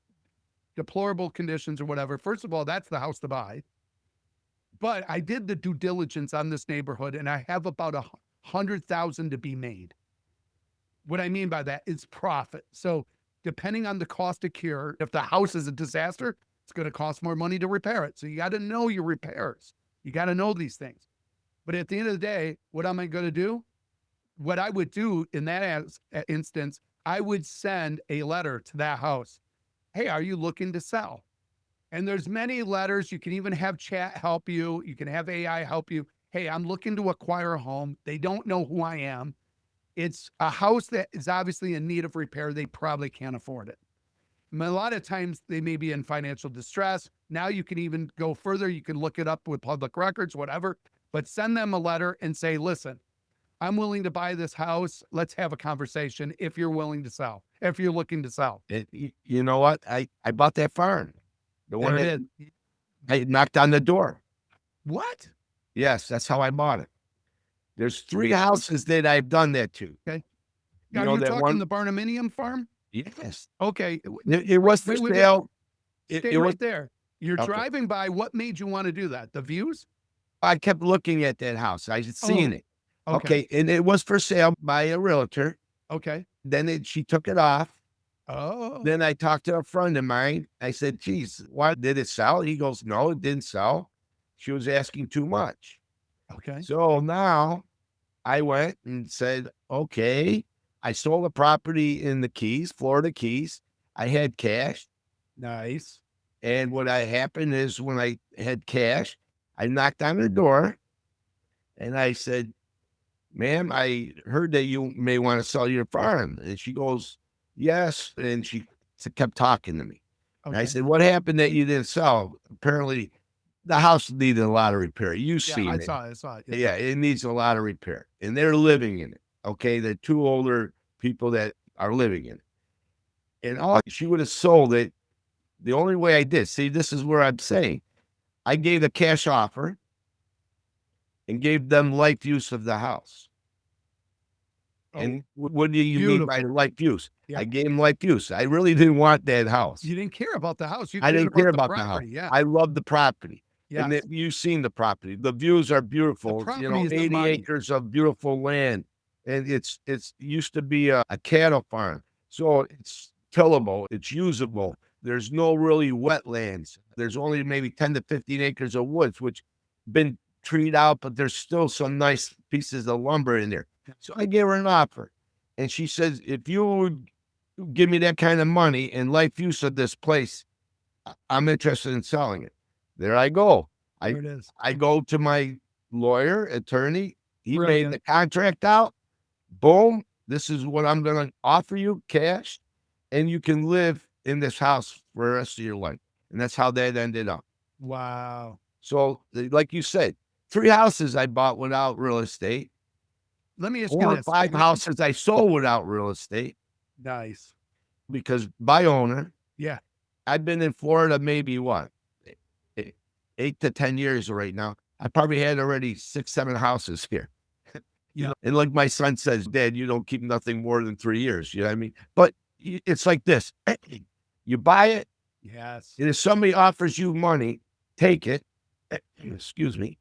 deplorable conditions or whatever, first of all, that's the house to buy. But I did the due diligence on this neighborhood, and I have about 100,000 to be made. What I mean by that is profit. So depending on the cost of cure, if the house is a disaster, it's going to cost more money to repair it. So you got to know your repairs. You got to know these things. But at the end of the day, what am I going to do? What I would do in that instance, I would send a letter to that house. Hey, are you looking to sell? And there's many letters. You can even have chat help you. You can have AI help you. Hey, I'm looking to acquire a home. They don't know who I am. It's a house that is obviously in need of repair. They probably can't afford it. A lot of times they may be in financial distress. Now you can even go further. You can look it up with public records, whatever, but send them a letter and say, listen, I'm willing to buy this house. Let's have a conversation if you're willing to sell, if you're looking to sell. You know what? I bought that farm. The one There that it is. I knocked on the door. What? Yes, that's how I bought it. There's 3 houses that I've done that to. Okay. You Are know you that talking one? the Barnuminium farm? Yes. Okay. It was for wait, sale. Stay It was. right there. You're Okay. driving by. What made you want to do that? The views? I kept looking at that house. I had seen it. Okay. Okay, and it was for sale by a realtor. Okay. Then she took it off. Oh. Then I talked to a friend of mine. I said, geez, why did it sell? He goes, no, it didn't sell. She was asking too much. Okay. So now I went and said, okay, I sold a property in the Keys, Florida Keys. I had cash. Nice. And what happened is when I had cash, I knocked on her door And I said, ma'am, I heard that you may want to sell your farm. And she goes, yes. And she kept talking to me. And I Okay. said, what happened that you didn't sell? Apparently, the house needed a lot of repair. You've Yeah, seen I it. saw it. I saw it. Yes. Yeah, it needs a lot of repair. And they're living in it. Okay. The two older people that are living in it. And all she would have sold it. The only way I did, see, this is where I'm saying I gave the cash offer and gave them life use of the house. Oh, And what do you mean by beautiful. life use? Yeah. I gave them life use. I really didn't want that house. You didn't care about the house. You I cared didn't care about the about the house. property. Yeah. I love the property. And Yes. you've seen the property. The views are The beautiful. You property know, is the 80 money. acres of beautiful land. And it's used to be a cattle farm. So it's tillable, it's usable. There's no really wetlands. There's only maybe 10 to 15 acres of woods, which been treed out, but there's still some nice pieces of lumber in there. So I gave her an offer. And she says, if you would give me that kind of money and life use of this place, I'm interested in selling it. There I go. There it is. I go to my lawyer, attorney. He made Brilliant. the contract out. Boom. This is what I'm going to offer you cash. And you can live in this house for the rest of your life. And that's how that ended up. Wow. So, like you said, 3 houses I bought without real estate, Let me ask you 4 or this. 5 houses I sold without real estate Nice. because by owner, Yeah. I've been in Florida maybe what, 8 to 10 years right now. I probably had already 6, 7 houses here. You Yeah. know, and like my son says, Dad, you don't keep nothing more than 3 years. You know what I mean? But it's like this: you buy it, Yes. and if somebody offers you money, take it. Excuse me.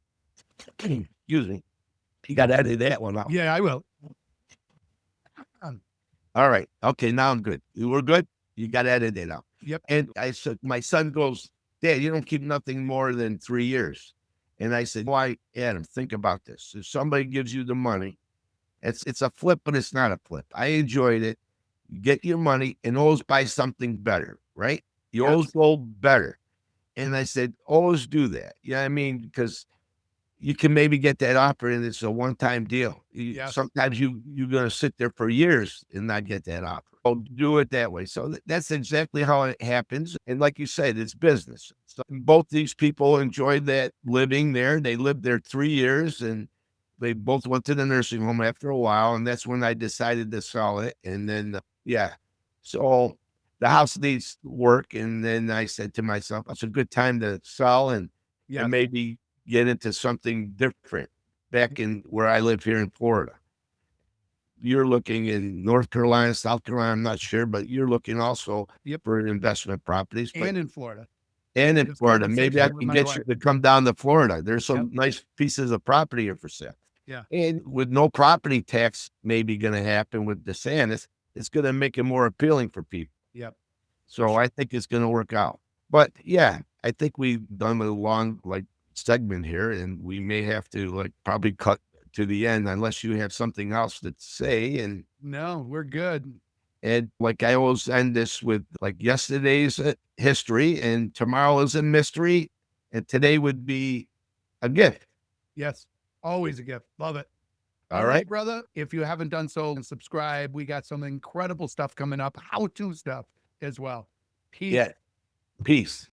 Excuse me. You got to edit that one out. Yeah, I will. All right. Okay. Now I'm good. We're good. You got to edit it out. Yep. And I said, my son goes, Dad, you don't keep nothing more than 3 years. And I said, why, Adam, think about this. If somebody gives you the money, it's a flip, but it's not a flip. I enjoyed it. You get your money and always buy something better, right? You always go better. And I said, always do that. You know what I mean? Because you can maybe get that offer and it's a one-time deal. Yes. Sometimes you're going to sit there for years and not get that offer. So do it that way. So that's exactly how it happens. And like you said, it's business. So both these people enjoyed that living there. They lived there 3 years and they both went to the nursing home after a while. And that's when I decided to sell it. And then, yeah. So the house needs work. And then I said to myself, it's a good time to sell and Yeah. maybe get into something different back in where I live here in Florida. You're looking in North Carolina, South Carolina, I'm not sure, but you're looking also Yep. for investment properties. But, And in Florida. and in Just Florida, maybe I conversation with can my get wife. you to come down to Florida. There's some Yep. nice pieces of property here for sale. Yeah. And with no property tax maybe going to happen with DeSantis, it's going to make it more appealing for people. Yep. So I think it's going to work out. But yeah, I think we've done a long segment here, and we may have to probably cut to the end unless you have something else to say. And No, we're good. I always end this with yesterday's history, and tomorrow is a mystery, and today would be a gift. Yes. Always a gift. Love it. All right. brother. If you haven't done so, subscribe. We got some incredible stuff coming up, how-to stuff as well. Peace. Yeah. Peace.